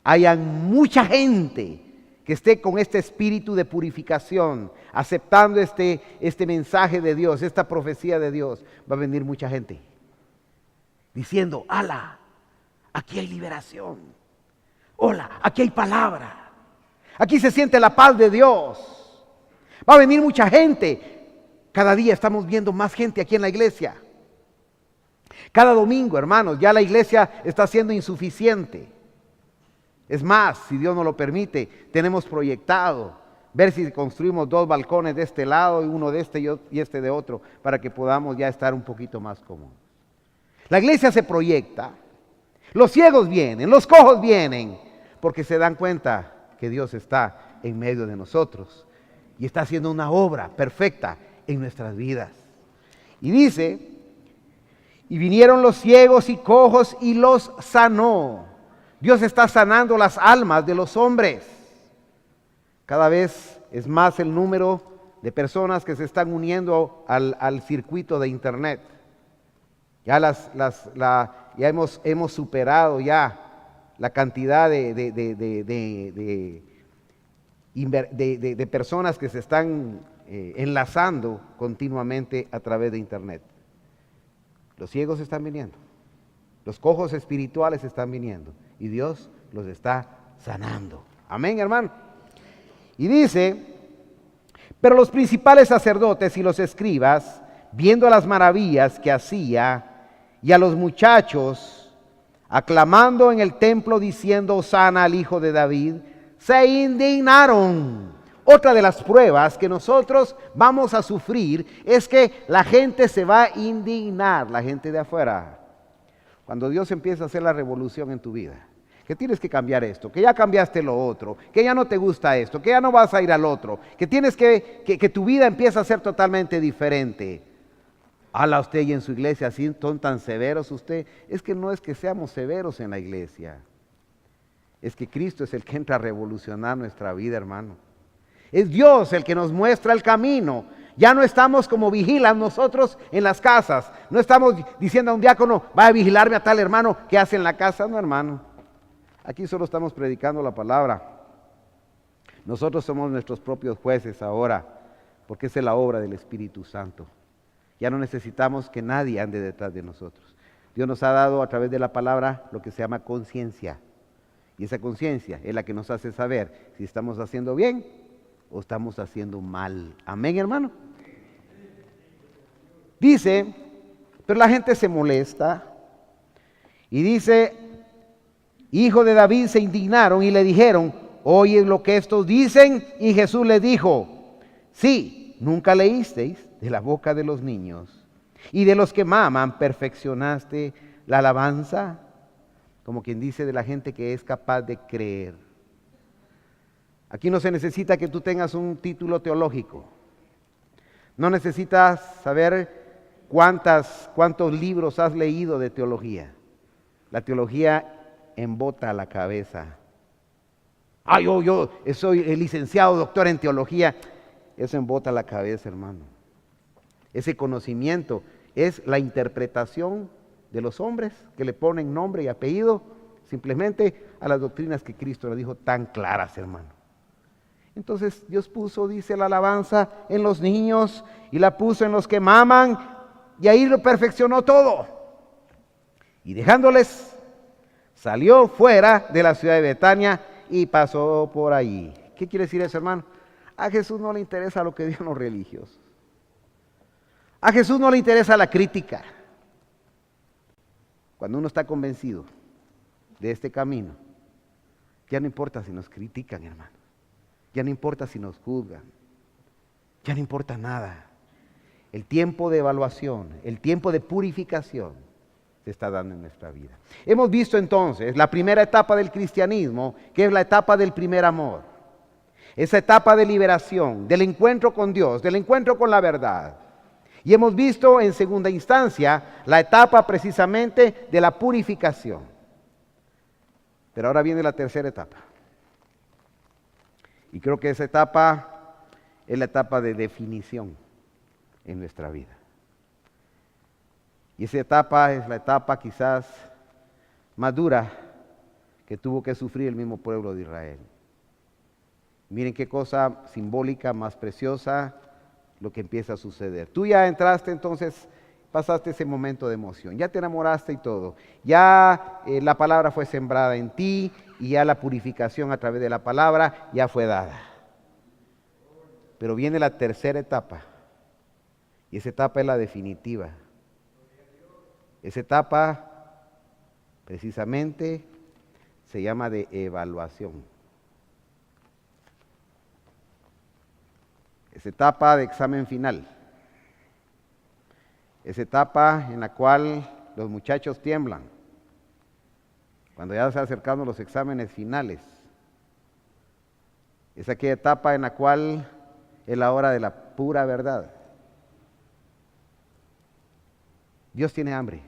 hayan mucha gente que esté con este espíritu de purificación, aceptando este mensaje de Dios, esta profecía de Dios, va a venir mucha gente diciendo, ¡ala! Aquí hay liberación. ¡Hola! Aquí hay palabra. Aquí se siente la paz de Dios. Va a venir mucha gente. Cada día estamos viendo más gente aquí en la iglesia. Cada domingo, hermanos, ya la iglesia está siendo insuficiente. Es más, si Dios nos lo permite, tenemos proyectado ver si construimos 2 balcones de este lado y uno de este y este de otro, para que podamos ya estar un poquito más cómodos. La iglesia se proyecta, los ciegos vienen, los cojos vienen, porque se dan cuenta que Dios está en medio de nosotros y está haciendo una obra perfecta en nuestras vidas. Y dice, y vinieron los ciegos y cojos y los sanó. Dios está sanando las almas de los hombres. Cada vez es más el número de personas que se están uniendo al circuito de internet. Ya ya hemos superado ya la cantidad de personas que se están enlazando continuamente a través de internet. Los ciegos están viniendo, los cojos espirituales están viniendo y Dios los está sanando. Amén, hermano. Y dice, pero los principales sacerdotes y los escribas, viendo las maravillas que hacía y a los muchachos aclamando en el templo diciendo Hosana al Hijo de David, se indignaron. Otra de las pruebas que nosotros vamos a sufrir es que la gente se va a indignar, la gente de afuera. Cuando Dios empieza a hacer la revolución en tu vida, que tienes que cambiar esto, que ya cambiaste lo otro, que ya no te gusta esto, que ya no vas a ir al otro, que tienes que tu vida empieza a ser totalmente diferente. Habla usted y en su iglesia, así son tan severos usted. Es que no es que seamos severos en la iglesia, es que Cristo es el que entra a revolucionar nuestra vida, hermano. Es Dios el que nos muestra el camino. Ya no estamos como vigilan nosotros en las casas. No estamos diciendo a un diácono, va a vigilarme a tal hermano que hace en la casa. No, hermano. Aquí solo estamos predicando la palabra. Nosotros somos nuestros propios jueces ahora, porque esa es la obra del Espíritu Santo. Ya no necesitamos que nadie ande detrás de nosotros. Dios nos ha dado a través de la palabra lo que se llama conciencia. Y esa conciencia es la que nos hace saber si estamos haciendo bien o estamos haciendo mal. Amén, hermano. Dice, pero la gente se molesta y dice, Hijo de David, se indignaron y le dijeron, oye lo que estos dicen. Y Jesús les dijo, sí, nunca leísteis de la boca de los niños y de los que maman perfeccionaste la alabanza. Como quien dice, de la gente que es capaz de creer. Aquí no se necesita que tú tengas un título teológico. No necesitas saber cuántos libros has leído de teología. La teología embota la cabeza. Yo soy el licenciado, doctor en teología. Eso embota la cabeza, hermano. Ese conocimiento es la interpretación de los hombres que le ponen nombre y apellido simplemente a las doctrinas que Cristo le dijo tan claras, hermano. Entonces Dios puso, dice, la alabanza en los niños y la puso en los que maman y ahí lo perfeccionó todo. Y dejándoles, salió fuera de la ciudad de Betania y pasó por allí. ¿Qué quiere decir eso, hermano? A Jesús no le interesa lo que digan los religiosos. A Jesús no le interesa la crítica. Cuando uno está convencido de este camino, ya no importa si nos critican, hermano. Ya no importa si nos juzgan. Ya no importa nada. El tiempo de evaluación, el tiempo de purificación se está dando en nuestra vida. Hemos visto entonces la primera etapa del cristianismo, que es la etapa del primer amor. Esa etapa de liberación, del encuentro con Dios, del encuentro con la verdad. Y hemos visto en segunda instancia la etapa precisamente de la purificación. Pero ahora viene la tercera etapa. Y creo que esa etapa es la etapa de definición en nuestra vida. Y esa etapa es la etapa quizás más dura que tuvo que sufrir el mismo pueblo de Israel. Miren qué cosa simbólica más preciosa lo que empieza a suceder. Tú ya entraste entonces, pasaste ese momento de emoción, ya te enamoraste y todo. Ya la palabra fue sembrada en ti y ya la purificación a través de la palabra ya fue dada. Pero viene la tercera etapa. Y esa etapa es la definitiva. Esa etapa, precisamente, se llama de evaluación. Esa etapa de examen final. Esa etapa en la cual los muchachos tiemblan. Cuando ya se acercan los exámenes finales. Es aquella etapa en la cual es la hora de la pura verdad. Dios tiene hambre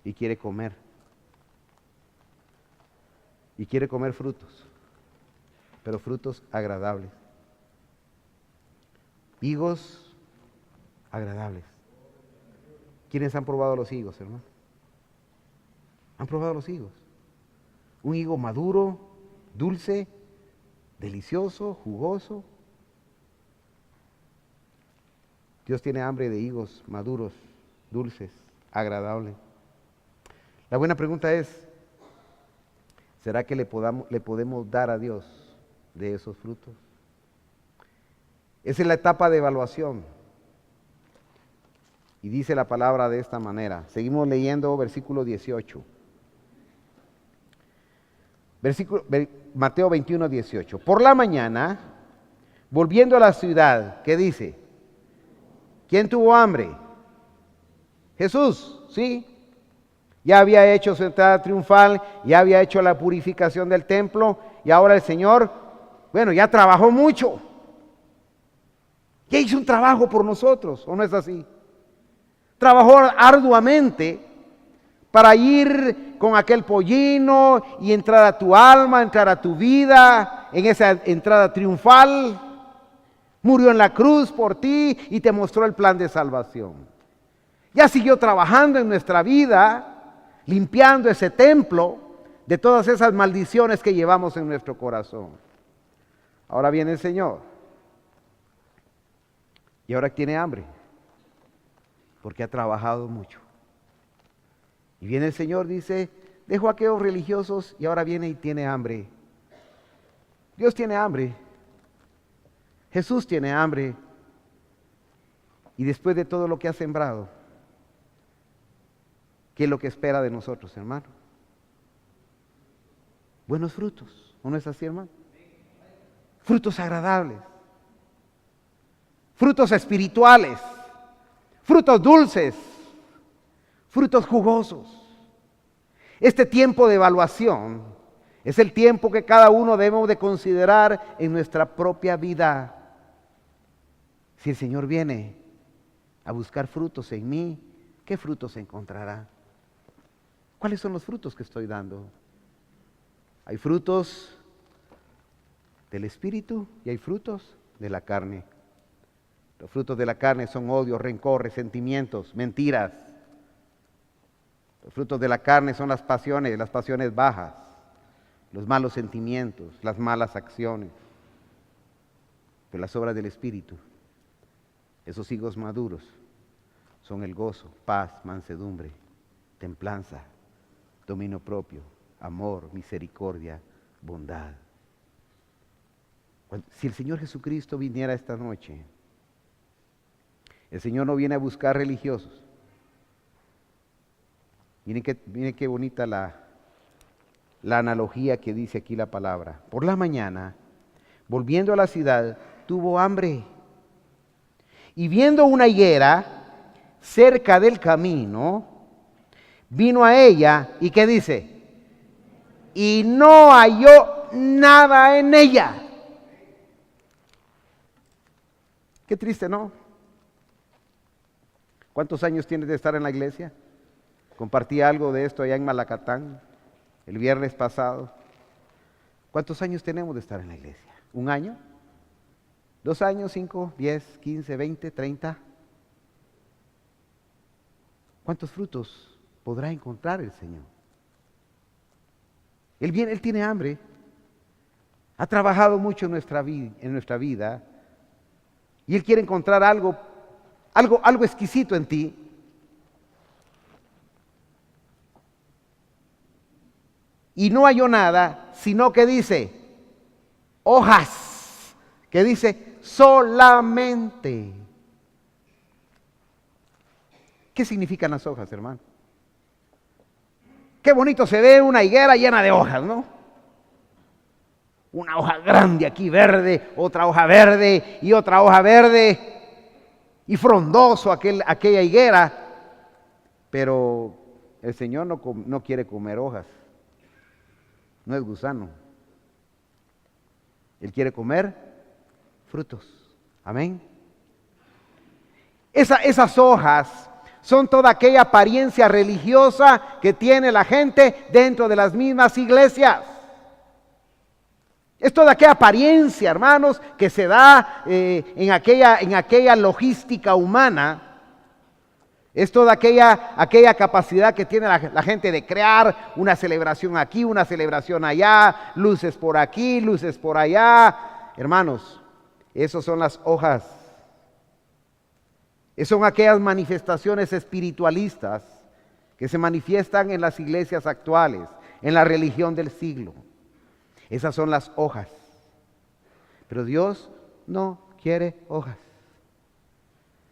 y quiere comer. Y quiere comer frutos, pero frutos agradables. Higos agradables. ¿Quiénes han probado los higos, hermano? ¿Han probado los higos? Un higo maduro, dulce, delicioso, jugoso. Dios tiene hambre de higos maduros, dulces, agradables. La buena pregunta es, ¿será que le podemos dar a Dios de esos frutos? Esa es la etapa de evaluación. Y dice la palabra de esta manera. Seguimos leyendo versículo 18. Mateo 21, 18. Por la mañana, volviendo a la ciudad, ¿qué dice? ¿Quién tuvo hambre? Jesús, ¿sí? Ya había hecho su entrada triunfal, ya había hecho la purificación del templo, y ahora el Señor, bueno, ya trabajó mucho. Ya hizo un trabajo por nosotros, ¿o no es así? Trabajó arduamente para ir con aquel pollino y entrar a tu alma, entrar a tu vida, en esa entrada triunfal. Murió en la cruz por ti y te mostró el plan de salvación. Ya siguió trabajando en nuestra vida, limpiando ese templo de todas esas maldiciones que llevamos en nuestro corazón. Ahora viene el Señor. Y ahora tiene hambre, porque ha trabajado mucho. Y viene el Señor, dice, dejo a aquellos religiosos y ahora viene y tiene hambre. Dios tiene hambre. Jesús tiene hambre. Y después de todo lo que ha sembrado, ¿qué es lo que espera de nosotros, hermano? Buenos frutos, ¿o no es así, hermano? Frutos agradables, frutos espirituales, frutos dulces, frutos jugosos. Este tiempo de evaluación es el tiempo que cada uno debemos de considerar en nuestra propia vida. Si el Señor viene a buscar frutos en mí, ¿qué frutos encontrará? ¿Cuáles son los frutos que estoy dando? Hay frutos del Espíritu y hay frutos de la carne. Los frutos de la carne son odio, rencor, resentimientos, mentiras. Los frutos de la carne son las pasiones bajas, los malos sentimientos, las malas acciones. Pero las obras del Espíritu, esos higos maduros, son el gozo, paz, mansedumbre, templanza, dominio propio, amor, misericordia, bondad. Si el Señor Jesucristo viniera esta noche, el Señor no viene a buscar religiosos. Miren qué bonita la analogía que dice aquí la palabra. Por la mañana, volviendo a la ciudad, tuvo hambre. Y viendo una higuera cerca del camino, vino a ella y ¿qué dice? Y no halló nada en ella. Qué triste, ¿no? ¿Cuántos años tienes de estar en la iglesia? Compartí algo de esto allá en Malacatán el viernes pasado. ¿Cuántos años tenemos de estar en la iglesia? ¿Un año? ¿2 años? ¿5? ¿10? ¿15? ¿20? ¿30? ¿Cuántos frutos podrá encontrar el Señor? Él tiene hambre. Ha trabajado mucho en nuestra vida y Él quiere encontrar algo exquisito en ti. Y no halló nada, sino que dice, hojas que dice solamente. ¿Qué significan las hojas, hermano? Qué bonito se ve una higuera llena de hojas, ¿no? Una hoja grande aquí verde, otra hoja verde y otra hoja verde y frondoso aquella higuera. Pero el Señor no quiere comer hojas, no es gusano. Él quiere comer frutos. Amén. Esas hojas son toda aquella apariencia religiosa que tiene la gente dentro de las mismas iglesias. Es toda aquella apariencia, hermanos, que se da en aquella logística humana. Es toda aquella capacidad que tiene la gente de crear una celebración aquí, una celebración allá, luces por aquí, luces por allá. Hermanos, esas son las hojas. Son aquellas manifestaciones espiritualistas que se manifiestan en las iglesias actuales, en la religión del siglo. Esas son las hojas. Pero Dios no quiere hojas.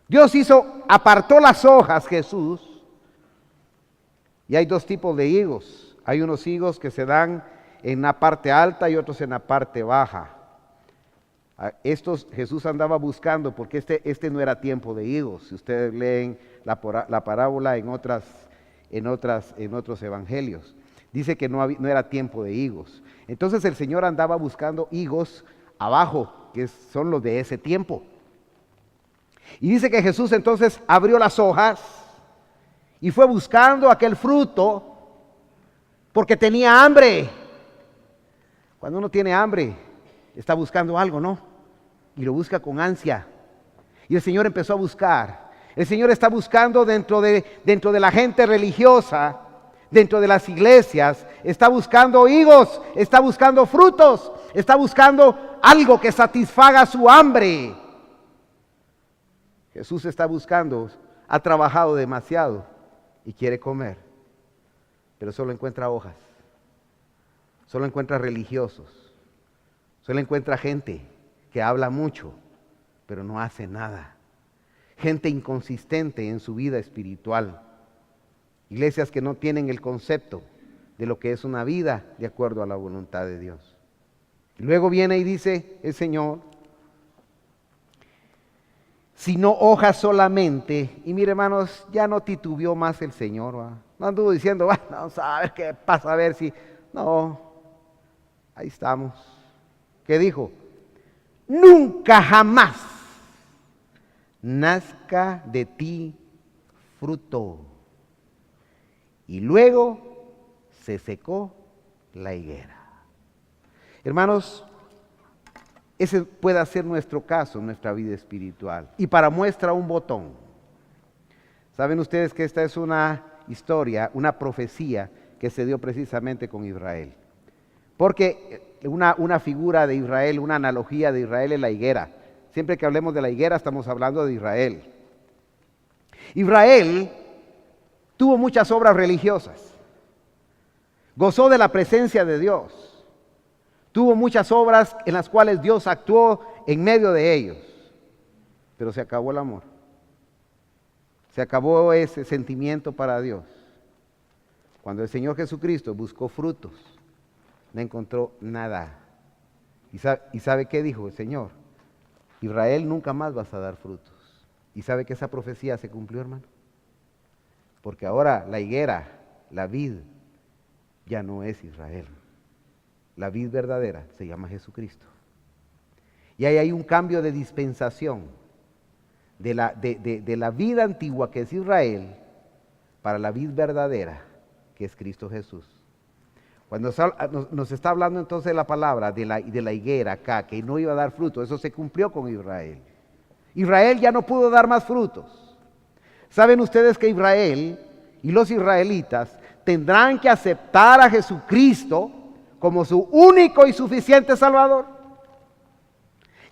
Dios apartó las hojas, Jesús. Y hay dos tipos de higos. Hay unos higos que se dan en la parte alta y otros en la parte baja. Estos Jesús andaba buscando porque este no era tiempo de higos. Si ustedes leen la parábola en otros evangelios, dice que no era tiempo de higos. Entonces el Señor andaba buscando higos abajo, que son los de ese tiempo. Y dice que Jesús entonces abrió las hojas y fue buscando aquel fruto porque tenía hambre. Cuando uno tiene hambre, está buscando algo, ¿no? Y lo busca con ansia. Y el Señor empezó a buscar. El Señor está buscando dentro de la gente religiosa, dentro de las iglesias, está buscando higos, está buscando frutos, está buscando algo que satisfaga su hambre. Jesús está buscando, ha trabajado demasiado y quiere comer, pero solo encuentra hojas, solo encuentra religiosos, solo encuentra gente que habla mucho, pero no hace nada. Gente inconsistente en su vida espiritual. Iglesias que no tienen el concepto de lo que es una vida de acuerdo a la voluntad de Dios. Y luego viene y dice el Señor, sino hojas solamente. Y mire, hermanos, ya no titubeó más el Señor, ¿va? No anduvo diciendo, vamos a ver qué pasa, a ver si... No, ahí estamos. ¿Qué dijo? Nunca jamás nazca de ti fruto. Y luego se secó la higuera. Hermanos, ese puede ser nuestro caso en nuestra vida espiritual. Y para muestra un botón. Saben ustedes que esta es una historia, una profecía que se dio precisamente con Israel. Porque una figura de Israel, una analogía de Israel es la higuera. Siempre que hablemos de la higuera estamos hablando de Israel. Israel tuvo muchas obras religiosas. Gozó de la presencia de Dios. Tuvo muchas obras en las cuales Dios actuó en medio de ellos. Pero se acabó el amor. Se acabó ese sentimiento para Dios. Cuando el Señor Jesucristo buscó frutos, no encontró nada. ¿Y sabe qué dijo el Señor? Israel, nunca más vas a dar frutos. ¿Y sabe que esa profecía se cumplió, hermano? Porque ahora la higuera, la vid, ya no es Israel. La vid verdadera se llama Jesucristo. Y ahí hay un cambio de dispensación de la vida antigua que es Israel para la vid verdadera que es Cristo Jesús. Cuando nos está hablando entonces la palabra de la higuera acá, que no iba a dar fruto, eso se cumplió con Israel. Israel ya no pudo dar más frutos. ¿Saben ustedes que Israel y los israelitas tendrán que aceptar a Jesucristo como su único y suficiente Salvador?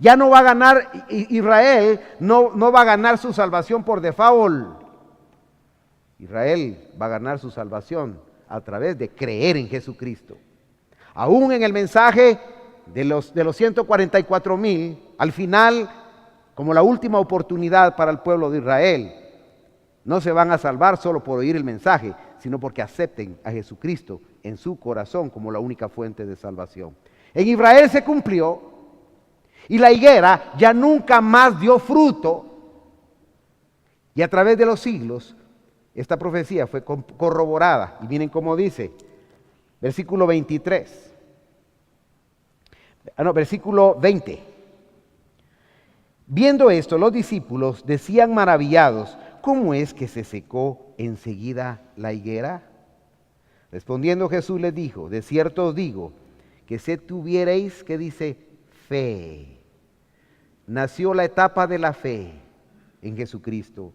Ya no va a ganar Israel, no va a ganar su salvación por default. Israel va a ganar su salvación a través de creer en Jesucristo. Aún en el mensaje de los 144,000, al final, como la última oportunidad para el pueblo de Israel, no se van a salvar solo por oír el mensaje, sino porque acepten a Jesucristo en su corazón como la única fuente de salvación. En Israel se cumplió y la higuera ya nunca más dio fruto, y a través de los siglos esta profecía fue corroborada. Y miren cómo dice, versículo 23. Versículo 20. Viendo esto, los discípulos decían maravillados, ¿cómo es que se secó enseguida la higuera? Respondiendo Jesús les dijo, de cierto os digo, que si tuvierais, ¿qué dice? Fe. Nació la etapa de la fe en Jesucristo.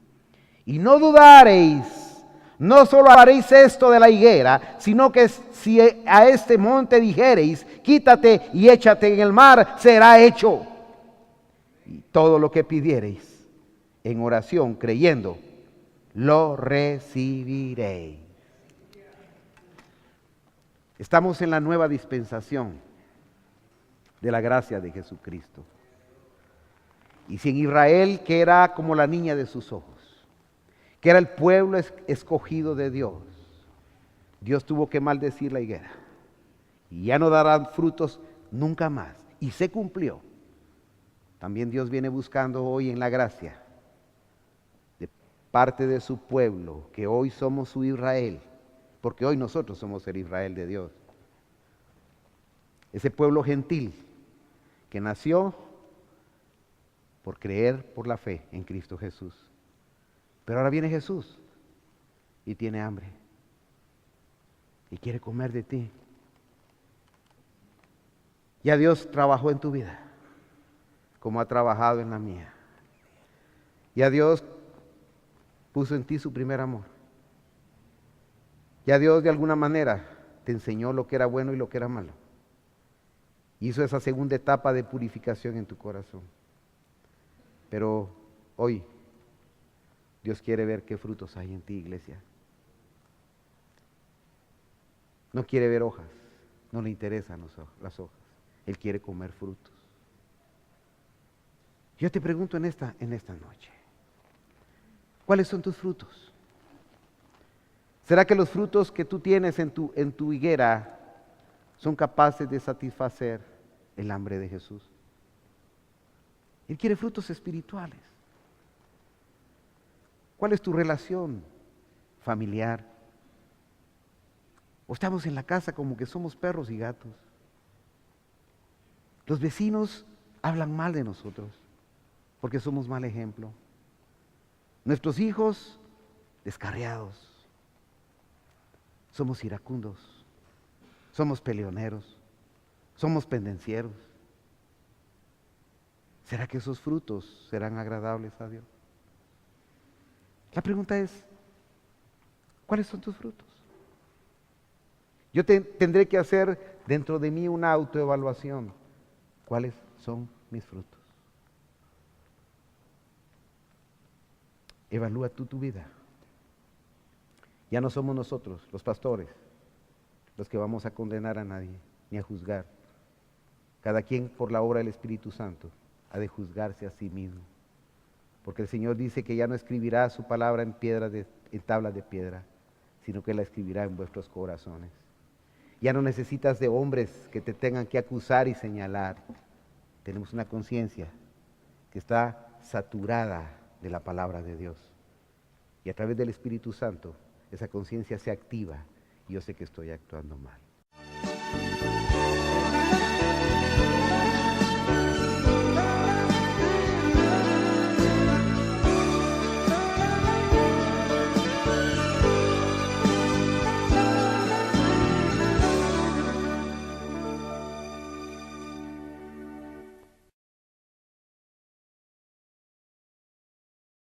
Y no dudaréis, no solo haréis esto de la higuera, sino que si a este monte dijereis, quítate y échate en el mar, será hecho. Y todo lo que pidiereis en oración, creyendo, lo recibiréis. Estamos en la nueva dispensación de la gracia de Jesucristo. Y si en Israel, que era como la niña de sus ojos, que era el pueblo escogido de Dios, Dios tuvo que maldecir la higuera. Y ya no darán frutos nunca más. Y se cumplió. También Dios viene buscando hoy en la gracia de parte de su pueblo, que hoy somos su Israel, porque hoy nosotros somos el Israel de Dios. Ese pueblo gentil que nació por creer por la fe en Cristo Jesús. Pero ahora viene Jesús y tiene hambre y quiere comer de ti. Ya Dios trabajó en tu vida como ha trabajado en la mía. Ya Dios puso en ti su primer amor. Ya Dios de alguna manera te enseñó lo que era bueno y lo que era malo. Hizo esa segunda etapa de purificación en tu corazón. Pero hoy Dios quiere ver qué frutos hay en ti, iglesia. No quiere ver hojas, no le interesan las hojas. Él quiere comer frutos. Yo te pregunto en esta noche, ¿cuáles son tus frutos? ¿Será que los frutos que tú tienes en tu higuera son capaces de satisfacer el hambre de Jesús? Él quiere frutos espirituales. ¿Cuál es tu relación familiar? ¿O estamos en la casa como que somos perros y gatos? Los vecinos hablan mal de nosotros porque somos mal ejemplo. Nuestros hijos descarriados. Somos iracundos. Somos peleoneros. Somos pendencieros. ¿Será que esos frutos serán agradables a Dios? La pregunta es, ¿cuáles son tus frutos? Yo tendré que hacer dentro de mí una autoevaluación. ¿Cuáles son mis frutos? Evalúa tú tu vida. Ya no somos nosotros, los pastores, los que vamos a condenar a nadie, ni a juzgar. Cada quien por la obra del Espíritu Santo ha de juzgarse a sí mismo. Porque el Señor dice que ya no escribirá su palabra en tablas de piedra, sino que la escribirá en vuestros corazones. Ya no necesitas de hombres que te tengan que acusar y señalar. Tenemos una conciencia que está saturada de la palabra de Dios. Y a través del Espíritu Santo, esa conciencia se activa y yo sé que estoy actuando mal.